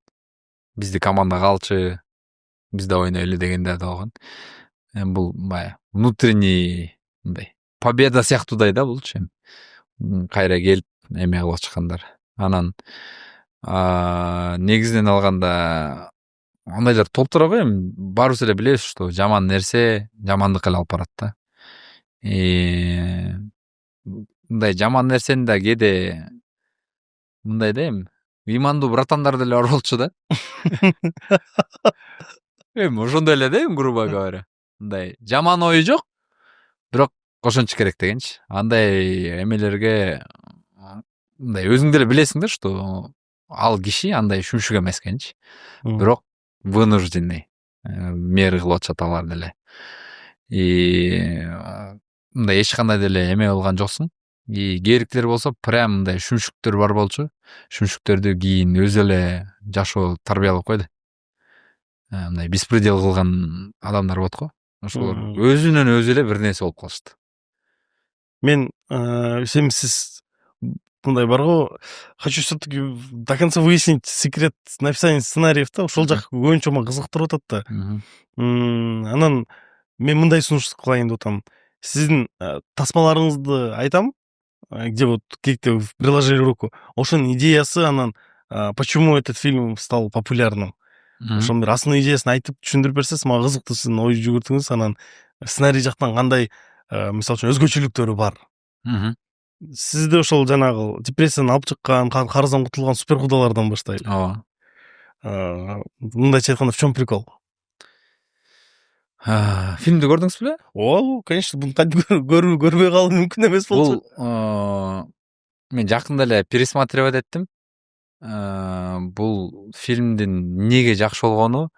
Бизди командага алчы, бизде ойнойлу дегендер да болгон. Бул баягы внутренний мындай победа сыяктуудай да булчу. Кайра келип эме кылып чыккандар. Анан негизинен алганда андайлар толуп тура го. Эми баарыбыз эле билебиз, что жаман нерсе жамандыкка эле алып барат да. Мындай жаман нерсени да кээде мындай да эми ыймандуу братандар деле бар болчу да. Эми ошондой эле да, эми грубо говоря. Мындай жаман ою жок, бирок ошончу керек дегенчи. Андай эмелерге мындай өзүң деле билесиң да, что ал киши андай шүмшүк эмес экенчи. Бирок вынужденный мер кылып атышат алар деле. И мындай эч кандай деле эме болгон жоксуң. И кээриктер болсо прям мындай шүмшүктөр бар болчу. Шүмшүктөрдү кийин өзү эле жашоо тарбиялап койду. Мындай беспредел кылган адамдар болот го. Ошолор өзүнөн өзү эле бир нерсе болуп калышты. Мен сиз мындай бар го, хочу все-таки до конца выяснить секрет написания сценариев да, ошол жак көбүнчө мага кызыктырып атат да. Анан мен мындай сунуш кылайын деп атам. Сиздин тасмаларыңызды айтам, где вот как-то приложили руку. Ошонун идеясы, анан почему этот фильм стал популярным. Ошонун бир асыл идеясын айтып түшүндүрүп берсеңиз, мага кызыктуу, сиздин ой жүгүртүңүз. Анан сценарий жактан кандай мисалы үчүн өзгөчөлүктөрү бар. Сизде ошол жанагы депрессияны алып чыккан, карыздан кутулган супер кудалардан баштайлы. Мындайча айтканда, в чём прикол? Фильмди көрдүңүз беле? О, конечно, буну кантип көрбөй калуу мүмкүн эмес болчу. Бул мен жакында эле пересматривать эттим. Бул фильмдин эмнеге жакшы болгону,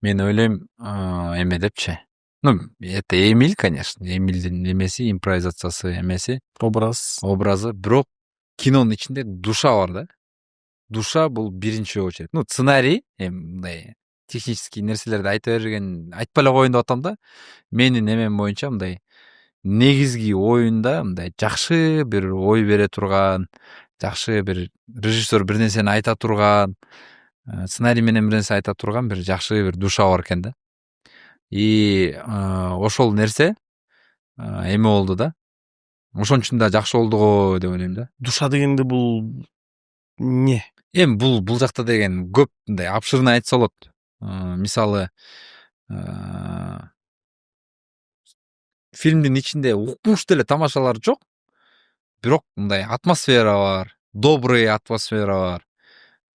мен ойлойм, эме депчи. Ну, это Эмиль, конечно. Эмильдин эмеси, импровизациясы эмеси, образы, бирок кинонун ичинде душа бар да. Душа бул биринчи очередь. Ну, сценарий, мындай технический нерселерди айта берген, айтпай эле коеюн деп атам да. Менин эмем боюнча мындай негизги оюнда мындай жакшы бир ой бере турган, жакшы бир режиссер бир нерсени айта турган, сценарий менен бир нерсе айта турган бир жакшы бир душа бар экен да. И ошол нерсе эме болду да. Ошон үчүн да жакшы болду го деп ойлойм да. Душа дегенде бул эмне? Эми бул жакта деген көп мындай обширный айтса болот. Мисалы фильмдин ичинде укмуш деле тамашалар жок, бирок мындай атмосфера бар, добрый атмосфера бар.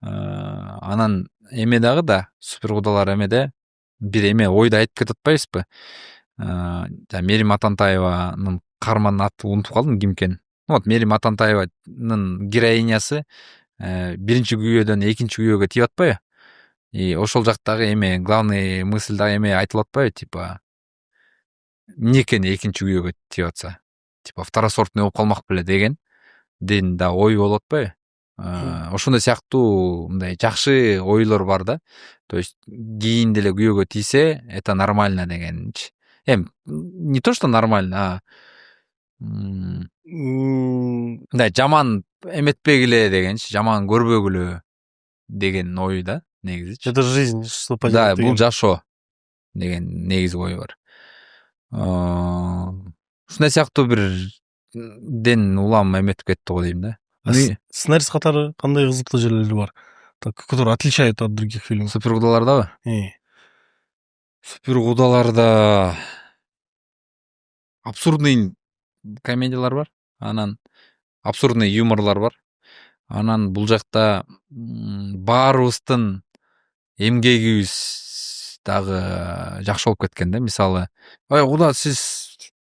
Анан эме дагы да, супер кудалар эмеде бир эме ойду айтып кетип атпайбызбы? Мерим Атантаеванын каарманын аты унутуп калдым, ким экенин. Вот Мерим Атантаеванын героинясы биринчи күйөөдөн экинчи күйөөгө тийип атпайбы? И ошол жактагы эме главный мысль да эме айтылып атпайбы? Типа эмне экени экинчи күйөөгө тийип атса? Типа второсортный болуп калмак беле деген да ой болуп атпайбы? Ошондой сыяктуу мындай жакшы ойлор бар да. То есть кийин деле күйөөгө тийсе, это нормально дегенчи. Эми не то что нормально, мындай жаман эметпегиле дегенчи, жаман көрбөгүлө деген ой да негизи. Это жизнь, что поделать. Да, бул жашоо деген негизги ой бар. Ушундай сыяктуу бир ден улам эметип кетти го дейм да. Сценарист катары кандай кызыктуу жерлери бар? который отличает от других фильмов. Супер кудалардабы? Супер кудаларда абсурдный комедиялар бар, анан абсурдный юморлар бар. Анан бул жакта баарыбыздын эмгегибиз дагы жакшы болуп кеткен да. Мисалы, ой куда сиз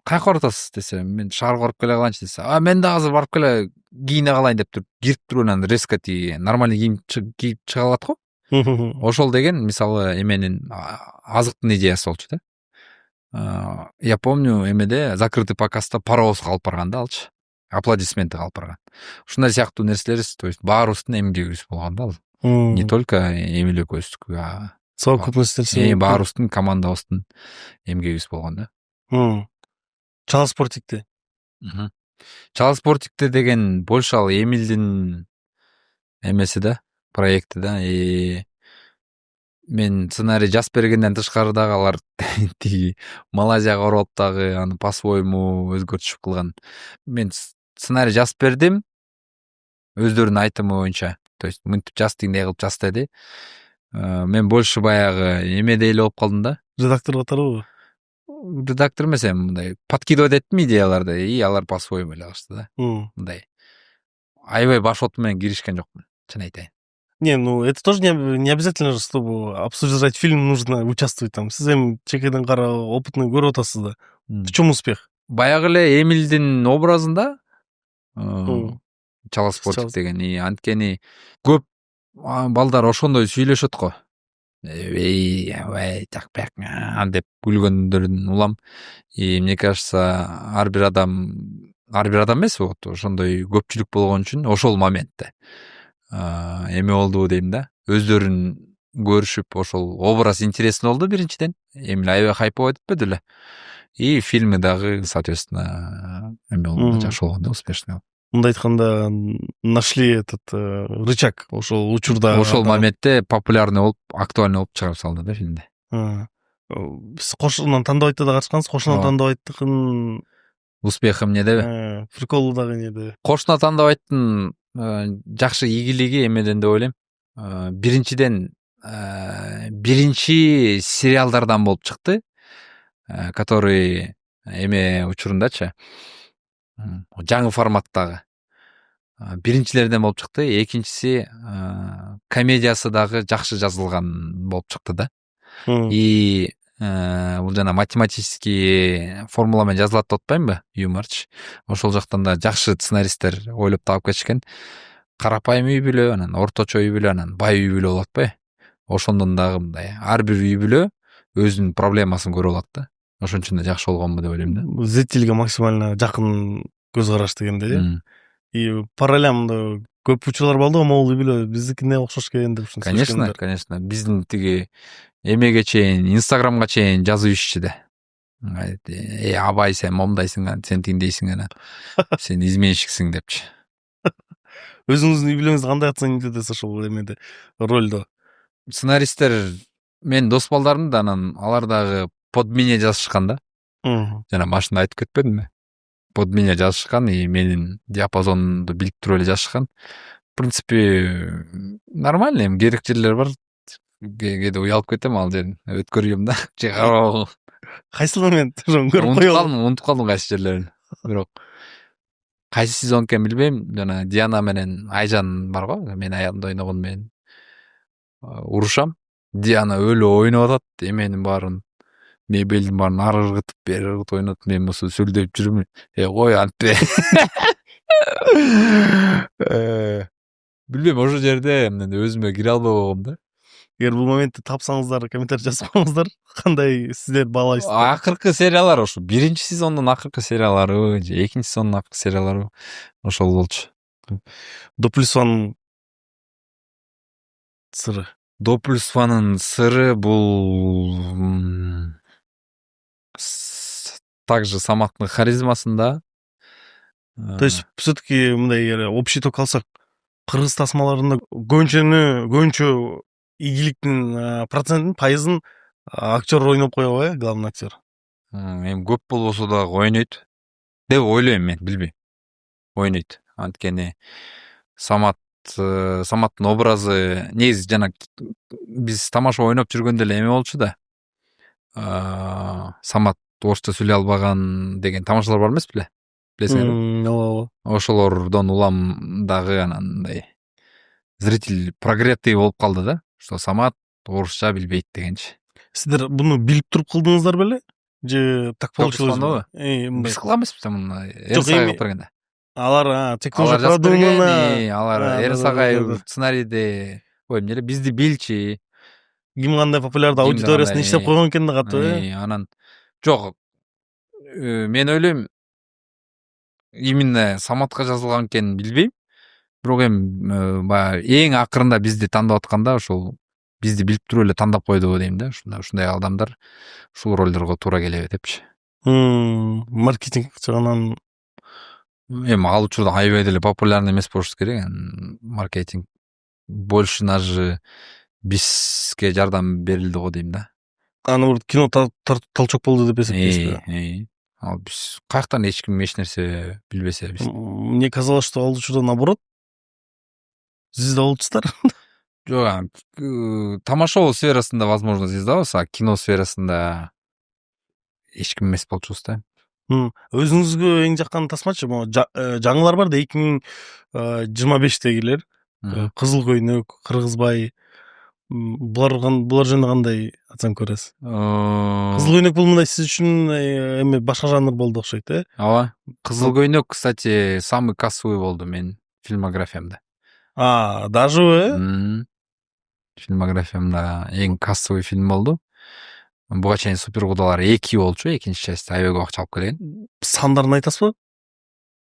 каяка баратасыз десе, мен шаарга барып келе калайынчы десе, мен да азыр барып келе кийине калайын деп туруп кирип туруп анан резко тиги нормальный кийип чыга алат го. Ошол деген мисалы эменин азыктын идеясы болчу да. Я помню эмеде закрытый показда паровозго алып барган да алчы. Аплодисменти алып барган. Ушундай сыяктуу нерселер, то есть баарыбыздын эмгегибиз болгон да. Не только эмиле көздүк, совокупностью баарыбыздын командабыздын эмгегибиз болгон да. Чала спортикте. Чала спортикте деген больше ал Эмилдин эмеси да, проекти да. Мен сценарий жазып бергенден тышкары дагы алар тиги Малайзияга барып дагы аны по-своему өзгөртүшүп кылган. Мен сценарий жазып бердим өздөрүнүн айтымы боюнча. То есть мынтип жаз дегендей кылып жаз деди. Мен больше баягы эмеде эле болуп калдым да. Редактор катарыбы? Редактор эмес, мындай подкидывать эттим идеяларды, и алар по-своему эле кылышты да. Мындай аябай баш оту менен киришкен жокмун, чын айтайын. Не, ну это тоже не обязательно, чтобы обсуждать фильм, нужно участвовать там. Сиз эми чекеден кара опытный көрүп атасыз да. В чем успех? Баягы эле Эмилдин образында Чала спортик деген, анткени көп балдар ошондой сүйлөшөт го. Такпак деп күлгөндөрүн улам. И мне кажется, ар бир адам эмес, вот ошондой көпчүлүк болгон үчүн ошол моментте эме болду дейм да. Өздөрүн көрүшүп ошол образ интересный болду биринчиден. Эмил аябай хайповать этпеди эле. И фильмы дагы соответственно эме болду, жакшы болгон да, успешный. Мындай айтканда нашли этот рычаг ошол учурда. Ошол моментте популярный болуп, актуальный болуп чыгарып салды да фильмде. Биз кошунан тандабайт да качкансыз, кошунан тандабайттыкын успехи эмнеде? Приколу дагы эмнеде? Кошуна тандабайттын жакшы ийгилиги эмеден деп ойлойм. Биринчиден биринчи сериалдардан болуп чыкты, который эме учурундачы жаңы форматтагы биринчилерден болуп чыкты. Экинчиси комедиясы дагы жакшы жазылган болуп чыкты да. И бул жана математический формула менен жазылат деп атпаймынбы, юморчу. Ошол жактан да жакшы сценаристтер ойлоп таап кетишкен. Карапайым үй бүлө, анан орточо үй бүлө, анан бай үй бүлө болот атпайбы? Ошондон дагы мындай ар бир үй бүлө өзүнүн проблемасын көрө алат да. Ошон үчүн да жакшы болгонбу деп ойлойм да. Зрительге максимально жакын көз караш дегенде. И параллельно көп учурлар болду, могул үй бүлө биздикине окшош экен деп. Конечно. Биздин тиги эмеге чейин, Инстаграмга чейин жазып ишчи да. Абай сен момдайсың, сен тиңдейсиң анан. Сен изменщиксиң депчи. Өзүңүздүн үй бүлөңүздү кандай оценивать этесиз ошол эмеде, ролдо? Сценаристтер мен дос балдарым да, анан алар дагы под меня жазышкан да. Жана башында айтып кетпедимби? Под меня жазышкан, и менин диапазонумду билип туруп эле жазышкан. В принципе, нормально, эми керек жерлер бар. Кээде уялып кетем ал жерин, өткөрүйм да. Кайсы момент көрүп коелу? Унутуп калдым кайсы жерлерин. Бирок кайсы сезон экен билбейм. Жана Диана менен Айжан бар го, мен аялымда ойногон мен урушам. Диана өлө ойноп атат, эменин баарын, мебелдин баарын ары ыргытып, бери ыргытып ойнотуп, мен болсо сүлдөп жүрүм. Кой антпе. Билбейм, ошол жерде өзүмө кире албай койгом да. Эгер бул моментте тапсаңыздар, комментарий жазып коюңуздар, кандай сиздер баалайсыздар? Акыркы сериялар ошо, биринчи сезондун акыркы сериялары, же экинчи сезондун акыркы сериялары ошол болчу. Доплюсванын сыры. Доплюсванын сыры бул также Саматтын харизмасында. То есть все-таки мындай общий ток алсак, кыргыз тасмаларында көбүнчө ийгиликтин процентин, пайызын актер ойноп коебу, главный актер. Эми көп болбосо дагы ойнойт деп ойлойм мен, билбейм. Ойнойт. Анткени Самат Саматтын образы негизи жана биз тамаша ойноп жүргөндө эле эме болчу да. Самат орусча сүйлөй албаган деген тамашалар бар эмес беле? Билесиңерби? Ооба. Ошолордон улам дагы анандай зритель прогретти болуп калды да. Что Самат орусча билбейт дегенчи. Сиздер буну билип туруп кылдыңыздар беле? Же так получилось? Биз кыла эмеспиз муну. Жок, Эрсага берген. Алар тек Алар уже жазып берген, продумано. алар Эрсага сценарийде эмне бизди билчи. Ким кандай популярдуу аудиториясына иштеп койгон экен да катуу. Анан жок. Мен ойлойм именно Саматка жазылган экенин билбейм. Бирок эми баягы эң акырында бизди тандап атканда ошол бизди билип туруп эле тандап койду дейм да. Ушундай адамдар ушул ролдорго туура келеби депчи. Маркетинг жагынан Эми ал учурда аябай деле популярный эмес болуш керек. Маркетинг больше даже бизге жардам берилди го дейм да. аны кино толчок болду деп эсептейсизби? Ал биз каяктан эч ким эч нерсе билбесе биз. Мне казалось, что ал учурда наоборот. Звезда болчусуздар. Жок, тамашалоо сферасында возможно звездабыз, а кино сферасында эч ким эмес болчубуз да. Өзүңүзгө эң жаккан тасмачы жаңылар бар да 2025-тегилер. Кызыл көйнөк, Кыргызбай. Булар жөнүндө кандай оценка бересиз? Кызыл көйнөк бул мындай сиз үчүн эме башка жанр болду окшойт, Ооба. Кызыл көйнөк, кстати, самый кассовый болду менин фильмографиямда. Даже Фильмографиямда эң кассовый фильм болду. Буга чейин Супер кудалар 2 болчу, экинчи часть аябай көп акча алып келген. Сандарын айтасызбы?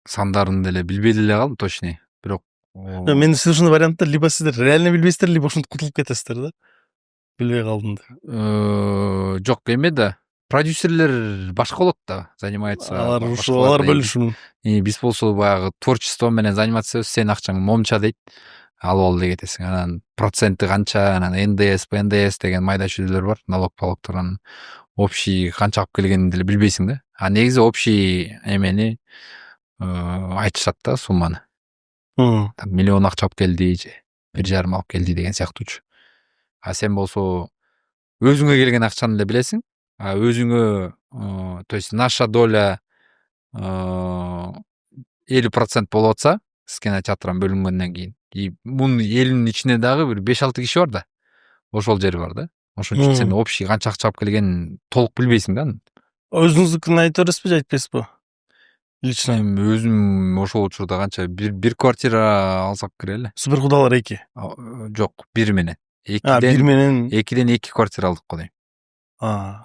Сандарын деле билбей деле калдым точно. Бирок мен сиз ушундай вариантта либо сиздер реально билбейсиздер, либо ушинтип кутулуп кетесиздер да. Билбей калдым деп. Жок, эме да. Продюсерлер башка болот да, занимается. Алар бөлүшү. Биз болсо баягы творчество менен заниматься, сен акчаң момча дейт. Алып ал деп кетесиң. Анан проценти канча, анан НДС, ПНДС деген майда чүйдөлөр бар. Налог-палогторун общий канча алып келгенин деле билбейсиң да. А негизи общий эмени айтышат да, сумманы. Там миллион акча алып келди же 1,5 алып келди деген сыяктуучу. А сен болсо өзүңө келген акчаны эле билесиң. А өзүңө, то есть наша доля 50% болуп атса, с кинотеатрдан бөлүнгөндөн кийин. И мунун элинин ичинде дагы бир 5-6 киши бар да. Ошол жери бар да. Ошон үчүн сен общий канча акча алып келгенин толук билбейсиң да. Өзүңүздүкүн айта бересизби же айтпайсызбы? Лично өзүм ошол учурда канча бир квартира алсак кирели. Супер кудалар 2. Жок, 1 менен. 2ден 2 квартира алдык го дейм.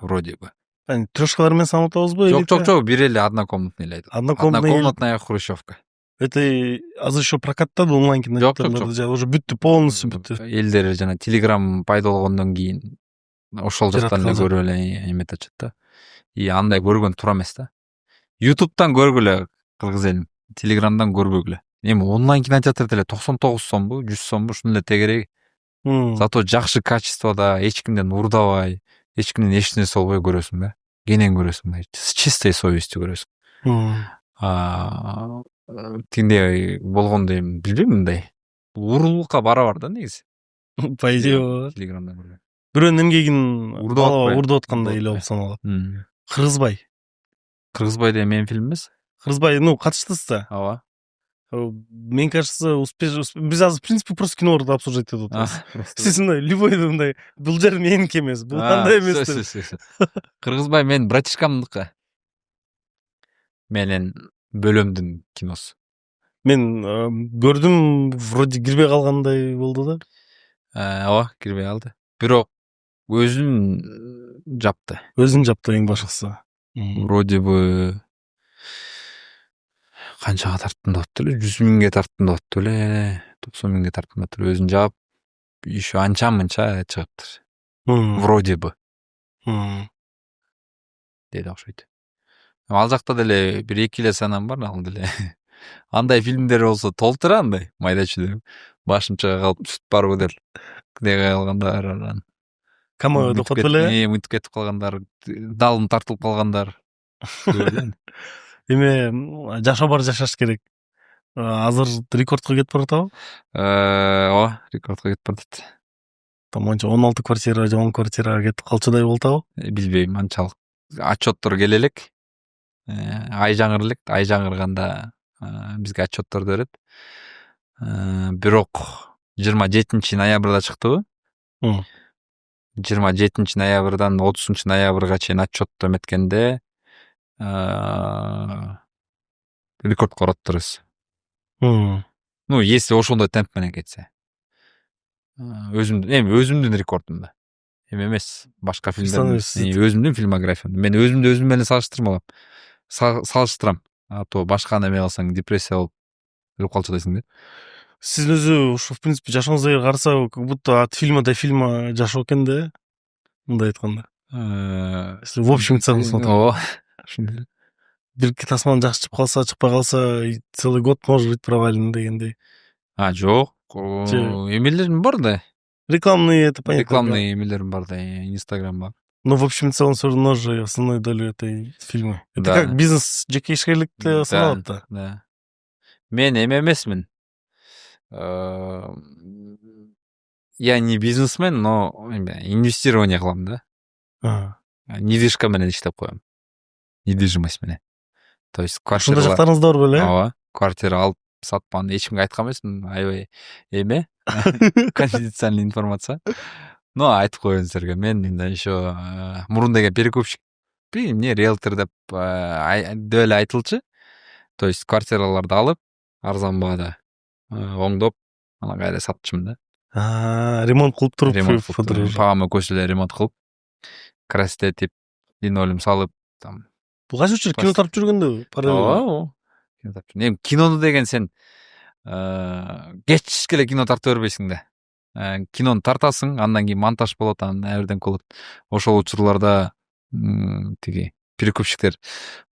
Вроде бы. Трёшкалар менен санап атабызбы? Жок, бир эле однокомнатный эле. Однокомнатная хрущевка. Это азыр еще прокаттады онлайн кинотеатрларда, уже бүттү, полностью бүттү. Элдер жана Telegram пайда болгондон кийин ошол жактан эле көрүп эле эметип атышат да. И андай көргөн туура эмес да. YouTube'дан көргүлө кыргыз элин, Telegram'дан көрбөгүлө. Эми онлайн кинотеатр деле 99 сомбу, 100 сомбу, ушун эле тегереги. Зато жакшы качествода, эч кимден урдабай, эч кимден эч нерсе болбой көрөсүң да. Кенен көрөсүң да. С чистой совестью көрөсүң. Тиндей болгондо эми билбейм мындай. Уруулукка барабар да негизи. По идее. Telegram'дан көргөн. Бирөөнүн эмгегин урдап аткандай эле болуп саналат. Кыргызбай деген менин фильм эмес? Кыргызбай, катыштысыз да? Ооба. Мне кажется, биз азыр в принципе просто кинолорду обсуждать этип атабыз. Сиз мындай любой мындай бул жер меники эмес, бул кандай эмес деп. Кыргызбай менин братишкамдыкы. Менен бөлөмдүн киносу. Мен көрдүм, вроде кирбей калгандай болду да. Ооба, кирбей калды. Бирок өзүн жапты. Эң башкысы. Вроде бы канчага тарттым деп атты эле, 100 миңге тарттым деп атты эле, 90 миңге тарттым деп атты эле, өзүн жаап, еще анча-мынча чыгыптыр. Вроде бы. Деди окшойт. Ал жакта деле бир 2 эле санам бар, ал деле. Андай фильмдер болсо толтура андай, майда чүйдө. Башымчага калып түсүп барбы дел. Кыдайга калгандар. Камера деп коет эле. Мынтип кетип калгандар, далын тартылып калгандар. Эме жашоо бар, жашаш керек. Азыр рекордко кетип баратабы? Ооба, рекордко кетип баратат. Там анча 16 квартира же 10 квартирага кетип калчудай болтабы? Билбейм, анчалык отчеттор келе элек. Ай жаңыр элек, ай жаңырганда бизге отчетторду берет. Бирок 27 ноябрда чыктыбы? 27 ноябрдан 30 ноябрга чейин отчет эметкенде рекорд короттурбуз. Ну, если ошондой темп менен кетсе. Өзүмдүн рекордум да. Эми эмес, башка фильмдердин. Өзүмдүн фильмографиям. Мен өзүмдү өзүм менен салыштырам. А то башканы эме кылсаң депрессия болуп өлүп калчу дейсиң да. Сиз өзү ушу в принципе жашооңузга караса как будто от фильма до фильма жашоо экен да. Мындай айтканда. Если в общем целом смотреть. Ооба. Бир тасман жакшы чыгып калса, чыкпай калса, целый год может быть провален дегендей. Жок. Эмелерим бар да. Рекламные, это понятно. Рекламный эмелерим бар да, Инстаграм бар. Но в общем целом все равно же основной долю этой фильма. Это Да. как бизнес жеке ишкерликте саналат да. Да. Мен эме эмесмин. Я не бизнесмен, но инвестирование кылам да. Недвижка менен иштеп коем. Недвижимость менен. То есть квартира. Ошондой жактарыңыз да бар беле? Ооба. Квартира алып сатпан эчкимге айткан эмесмин. Аябай эме конфиденциальный информация. Но айтып коеюн силерге. Мен еще мурун деген перекупщик эмне риэлтор деп эле айтылчу. То есть квартираларды алып арзан баада оңдоп анан кайра сатчумун да. Ремонт кылып туруп, пагама көчөлөр ремонт кылып, краситетип, линолеум салып, там. Бул кайсы учур кино тартып жүргөндө параллельно. Ооба. Кинону деген сен кечке эле кино тартып бербейсиң да. Кинону тартасың, андан кийин монтаж болот, анан аберден болот. Ошол учурларда тиги перекупщиктер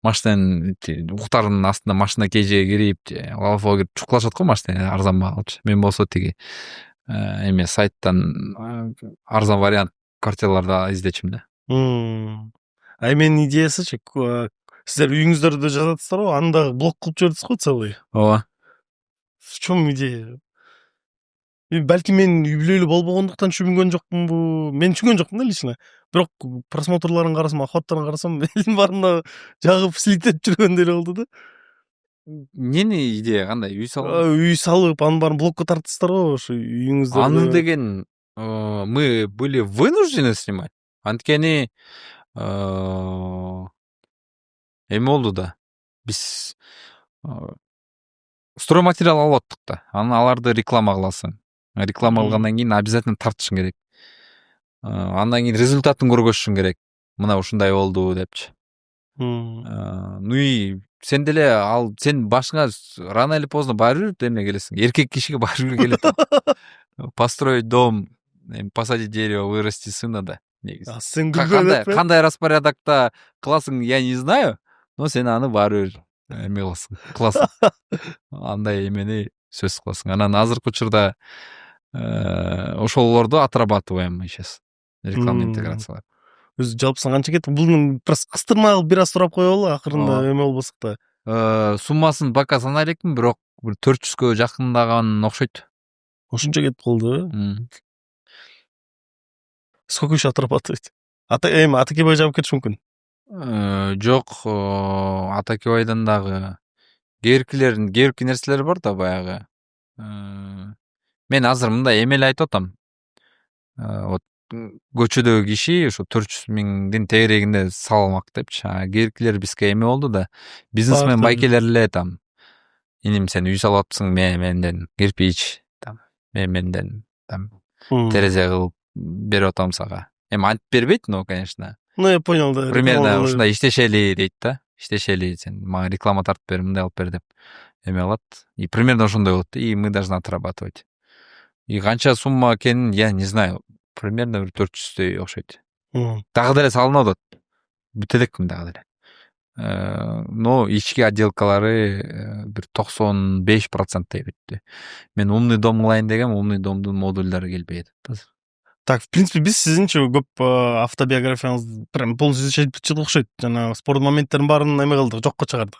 машинанын уктарынын астында машина кежеге кирип, лафа кирип чукулашат го машина арзан баалчы. Мен болсо тиги эме сайттан арзан вариант квартираларды издечим да. Менин идеясычы, сиздер үйүңүздөрдө жазатсыздар го, аны дагы блог кылып жибердиңиз го целый. Ооба. В чем идея? Балки мен үйлүү болбогондуктан түшүнгөн жокмунбу? Мен түшүнгөн жокмун да лично. Бирок просмотрларын карасам, охваттарын карасам, элдин баарына жагып силитеп жүргөндөй эле болду да. Эмне идея кандай? Үй салып? Үй салып, анын баарын блогко тартыпсыздар го, ошо үйүңүздөрдө. Аны деген мы были вынуждены снимать. Анткени эме болду да. Биз стройматериал алып аттык да. Аларды реклама кыласың. Реклама кылгандан кийин обязательно тартышың керек. Андан кийин результатын көргөзүшүң керек. Мына ушундай болду депчи. Ну и сен деле сен башыңа рано или поздно баары бир эме келесиң. Эркек кишиге баары бир келет. Построить дом, посадить дерево, вырасти сына да. Сен кандай распорядокто кыласың, я не знаю, но сен аны баары бир эме кыласың. Андай эмени сөз кыласың. Анан азыркы учурда ошолорду отрабатываем мы сейчас. Рекламный интеграциялар. Өзү жалпысын канча кетти? Бул просто кыстырма кылып бир аз сурап коелу, акырында эме болбосок да. Суммасын пока санай элекмин, бирок бир 400кө жакындаган окшойт. Ошончо кетип калды. Сколько еще отрабатывать? Атакебай жабып кетиш мүмкүн. Жок, Атакебайдан дагы керки нерселер бар да баягы. Мен азыр мындай эмел айтып атам. Вот көчөдөгү киши ошо 400 миңдин тегерегинде салмак депчи. Керкилер бизге эме болду да. Бизнесмен байкелер эле там. Иним сен үй салып атсың, менден кирпич, там, менден там терезе кылып берип атам сага. Эми антип бербейт, но, конечно. Ну, я понял, да. Примерно ушундай иштешели дейт да. Иштешели, сен мага реклама тартып бер, мындай алып бер деп эме кылат. И примерно ошондой болот. И мы должны отрабатывать. И канча сумма экенин я не знаю. Примерно 400 окшойт. Дагы деле салынып атат. Бүт элекмин дагы деле. Но ички отделкалары бир 95% бүтү. Мен умный дом кылайын дегем, умный домдун модульдары келбей атат. Так, в принципе, биз сиздинче көп автобиографияңыз прям полностью изучать чыгып окшойт. Жана спорт моменттерин баарын эме кылдык, жокко чыгардык.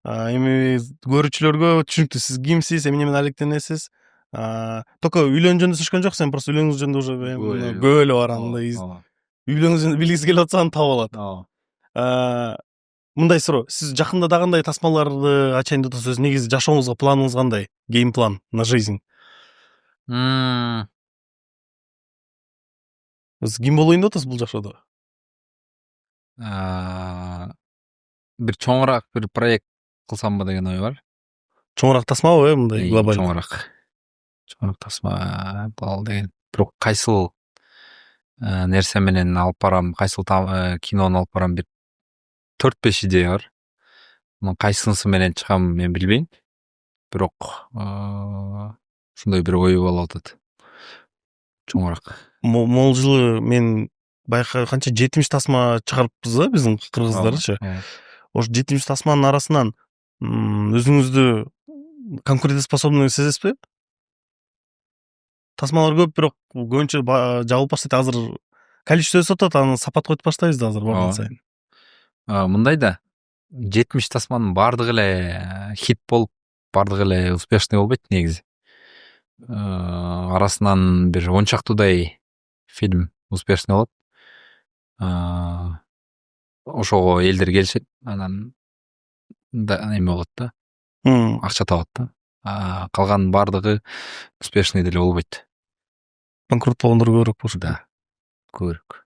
Эми көрүүчүлөргө түшүнүктүү, сиз кимсиз, эмне менен алектенесиз? Только үйлөнүү жөнүндө сүрүшкөн жок, сен просто үйлөнүү жөнүндө уже көп эле бар андай. Үйлөнүү жөнүндө билгиси келип атса аны таап алат. Мындай суроо, сиз жакында да кандай тасмаларды ачайын деп атасыз? Негизи жашооңузга планыңыз кандай? Геймплан на жизнь. Сиз ким болоюн деп атасыз бул жашоодо? Бир чоңураак бир проект кылсамбы деген ой бар. Чоңураак тасмабы, мындай глобалдуу? Чоңураак тасма ал деген. Бирок кайсыл нерсе менен алып барам, кайсыл кинону алып барам, бир 4-5 идея бар. Кайсынысы менен чыгам мен билбейм. Бирок ушундай бир ой болуп атат. Чоңураак. Могул жылы мен байка канча 70 тасма чыгарыппыз да биздин кыргыздарчы. Ошо 70 тасманын арасынан өзүңүздү конкурентоспособный сезесизби? Тасмалар көп, бирок көбүнчө жабылып баштайт. Азыр количество өсүп атат, аны сапат койтуп баштайбыз да азыр барган сайын. Мындай да 70 тасманын бардыгы эле хит болуп, бардыгы эле успешный болбойт негизи. Арасынан бир 10 чактуудай фильм успешный болот. Ошого элдер келишет, анан эме болот да. Акча табат да. Калган бардыгы успешный деле болбойт. Банкрот болгондор көбүрөөк болушу. Да. Көбүрөөк.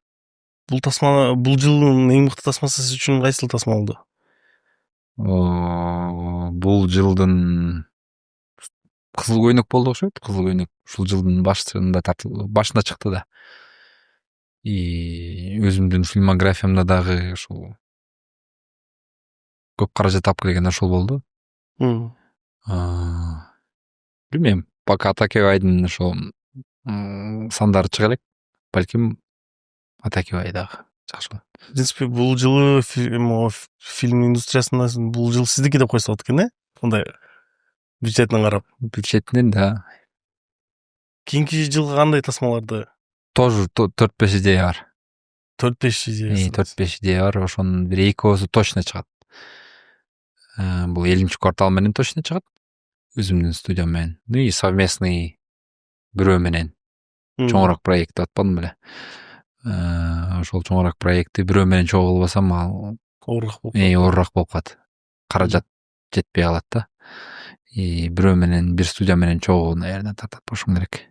Бул жылдын эң мыкты тасмасы сиз үчүн кайсыл тасма болду? Бул жылдын Кызыл көйнөк болду окшойт. Кызыл көйнөк ушул жылдын башында чыкты да. Өзүмдүн фильмографиямда дагы ушул көп каражат алып келген ошол болду. Билбейм, пока Атакебайдын ошол сандары чыга элек, балким Атакебай дагы жакшы болот. В принципе, бул жылы фильм индустриясында бул жыл сиздики деп койсо болот экен, Мындай бюджетине карап. Бюджетинен да. Кийинки жылга кандай тасмаларды? Тоже 4-5 идея бар. 4-5 идея. 4-5 идея бар, ошонун бир экөөсү точно чыгат. Бул 7-чи квартал менен точно чыгат. Өзүмдүн студиям менен. И совместный бирөө менен. Чоңураак проект атпадым беле. Ошол чоңураак проектти бирөө менен чогуу кылбасам, ал оорураак болуп калат. Каражат жетпей калат да. Бирөө менен, бир студия менен чогуу, наверное, тартат бошум керек.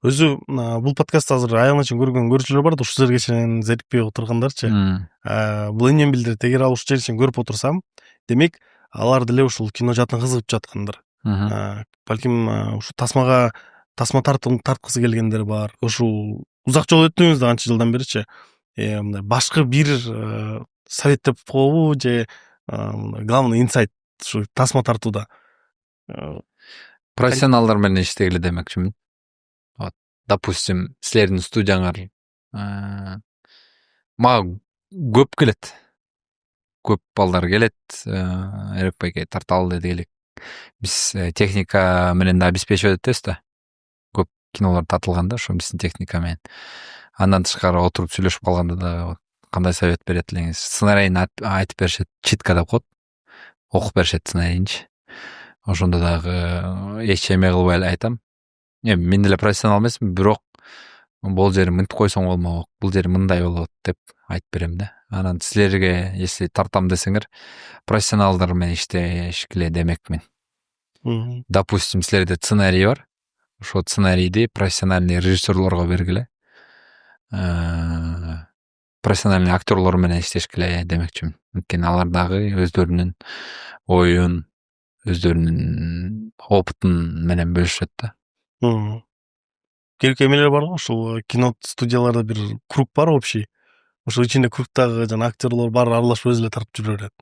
Өзү бул подкастты азыр аягына чейин көргөн көрүүчүлөр бар да, ушул жерге чейин зерикпей отургандарчы. Бул эмнени билдирет? Эгер ал ушул жерге чейин көрүп отурсам, демек алар деле ушул кино жаатын кызыгып жаткандыр. Балким ушу тасма тарткысы келгендер бар. Ушул узак жол өттүңүз да анча жылдан беричи. Мындай башкы бир совет деп коебу же главный инсайт ушу тасма тартууда. Профессионалдар менен иштегиле демекчимин. Вот, допустим, силердин студияңар мага көп келет. Көп балдар келет, эрекбайге тарталы дегелек. Биз техника менен да обеспечивать этебиз да. Көп кинолор тартылган да, ошо биздин техника менен. Андан тышкары отуруп сүйлөшүп калганда да кандай совет берет элеңиз? Сценарийин айтып беришет, читка деп коет. Окуп беришет сценарийинчи. Ошондо дагы эч эме кылбай эле айтам. Мен деле профессионал эмесмин, бирок бул жери мынтип койсоң болмок, бул жери мындай болот деп айтып берем да. Анан силерге если тартам десеңер, профессионалдар менен иштешкиле демекмин. Допустим, силерде сценарий бар. Ошол сценарийди профессиональный режиссерлорго бергиле. Профессиональный актерлор менен иштешкиле демекчимин. Анткени алар дагы өздөрүнүн оюн, өздөрүнүн опытын менен бөлүшөт да. Керек эмелер бар го, ушул кино студияларда бир круг бар общий. Ошол ичинде кругтагы жана актерлор бар аралашып өзү эле тартып жүрө берет.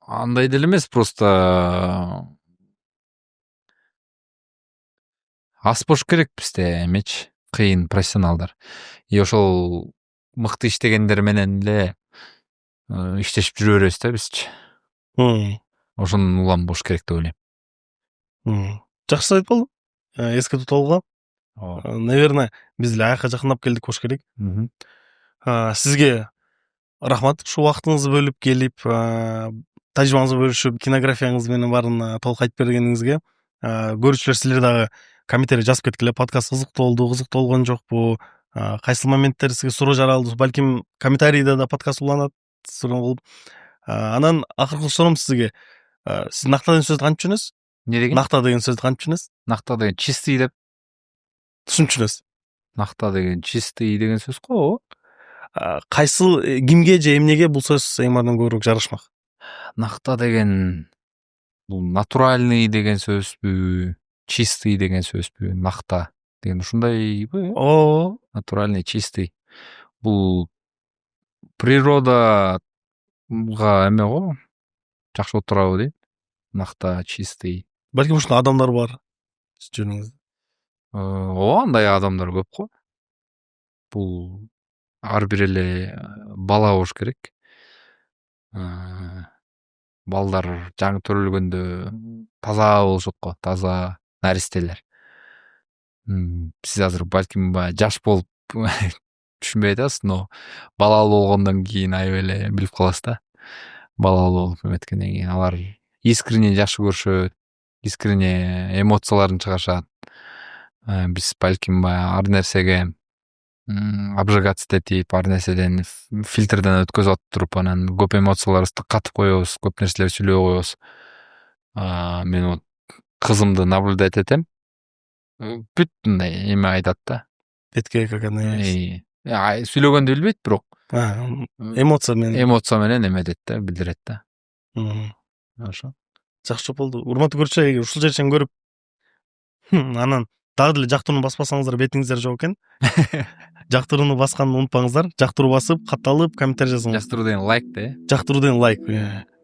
Андай деле эмес, просто аз болуш керек бизде эмечи, кыйын профессионалдар. Ошол мыкты иштегендер менен эле иштешип жүрө беребиз да бизчи. Ошонун улам болуш керек деп ойлойм. Жакшы совет болду. эске тутуулга. Наверное, биз эле аякка жакындап келдик болуш керек. Сизге рахмат ушул убактыңызды бөлүп келип, тажрыйбаңызды бөлүшүп, кинографияңыз менен баарын толук айтып бергениңизге. Көрүүчүлөр силер дагы комментарий жазып кеткиле. Подкаст кызыктуу болгон жокпу? Кайсыл моменттер сизге суроо жаралды? Балким комментарийде да подкаст уланат, суроо кылып. Анан акыркы суроом сизге. Сиз накта деген сөздү кантип түшүнөсүз? Не деген? Накта деген сөздү кантип түшүнөсүз? Накта деген чистый деп. Түшүнөсүз. Накта деген чистый деген сөз го. Кайсыл кимге же эмнеге бул сөз эң баарынан көбүрөөк жарашмак? Накта деген бул натуральный деген сөзбү, чистый деген сөзбү, накта деген ушундайбы? Натуральный, чистый. Бул природага эме го. Жакшы болуп турабы дейт. Накта, чистый. Балким ушундай адамдар бар жөнүңүздө. Ооба, андай адамдар көп го. Бул ар бир эле бала болуш керек. Балдар жаңы төрөлгөндө таза болушат го, таза наристелер. Сиз азыр балким жаш болуп түшүнбөй атасыз, но балалуу болгондон кийин аябай эле билип каласыз да. Балалуу болуп эметкенден кийин алар искренне жакшы көрүшөт, искренне эмоцияларын чыгарышат. Биз балким ар нерсеге обжигаться этип, ар нерседен фильтрден өткөзүп туруп, анан көп эмоцияларыбызды катып коебуз, көп нерселер сүйлөй коебуз. Мен вот кызымды наблюдать этем. Бүт мындай эме айтат да. Бетке каканы. Сүйлөгөндү билбейт, бирок эмоция менен эметет да, билдирет да. Ошо. Жакшы болду. Урматтуу көрүүчүлөр, эгер ушул жерден көрүп, анан дагы деле жактырууну баспасаңыздар бетиңиздер жок экен. Жактырууну басканды унутпаңыздар. Жактыруу басып, катталып, комментарий жазыңыз. Жактыруу деген лайк да. Жактыруу деген лайк.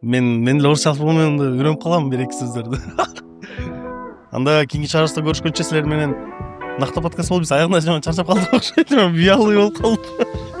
Мен эле орусча менен үйрөнүп калам бир эки сөздөрдү. Анда кийинки чыгарылышта көрүшкөнчө силер менен накта подкаст болуп, биз аягына чарчап калдык окшойт. Уялый болуп калдым.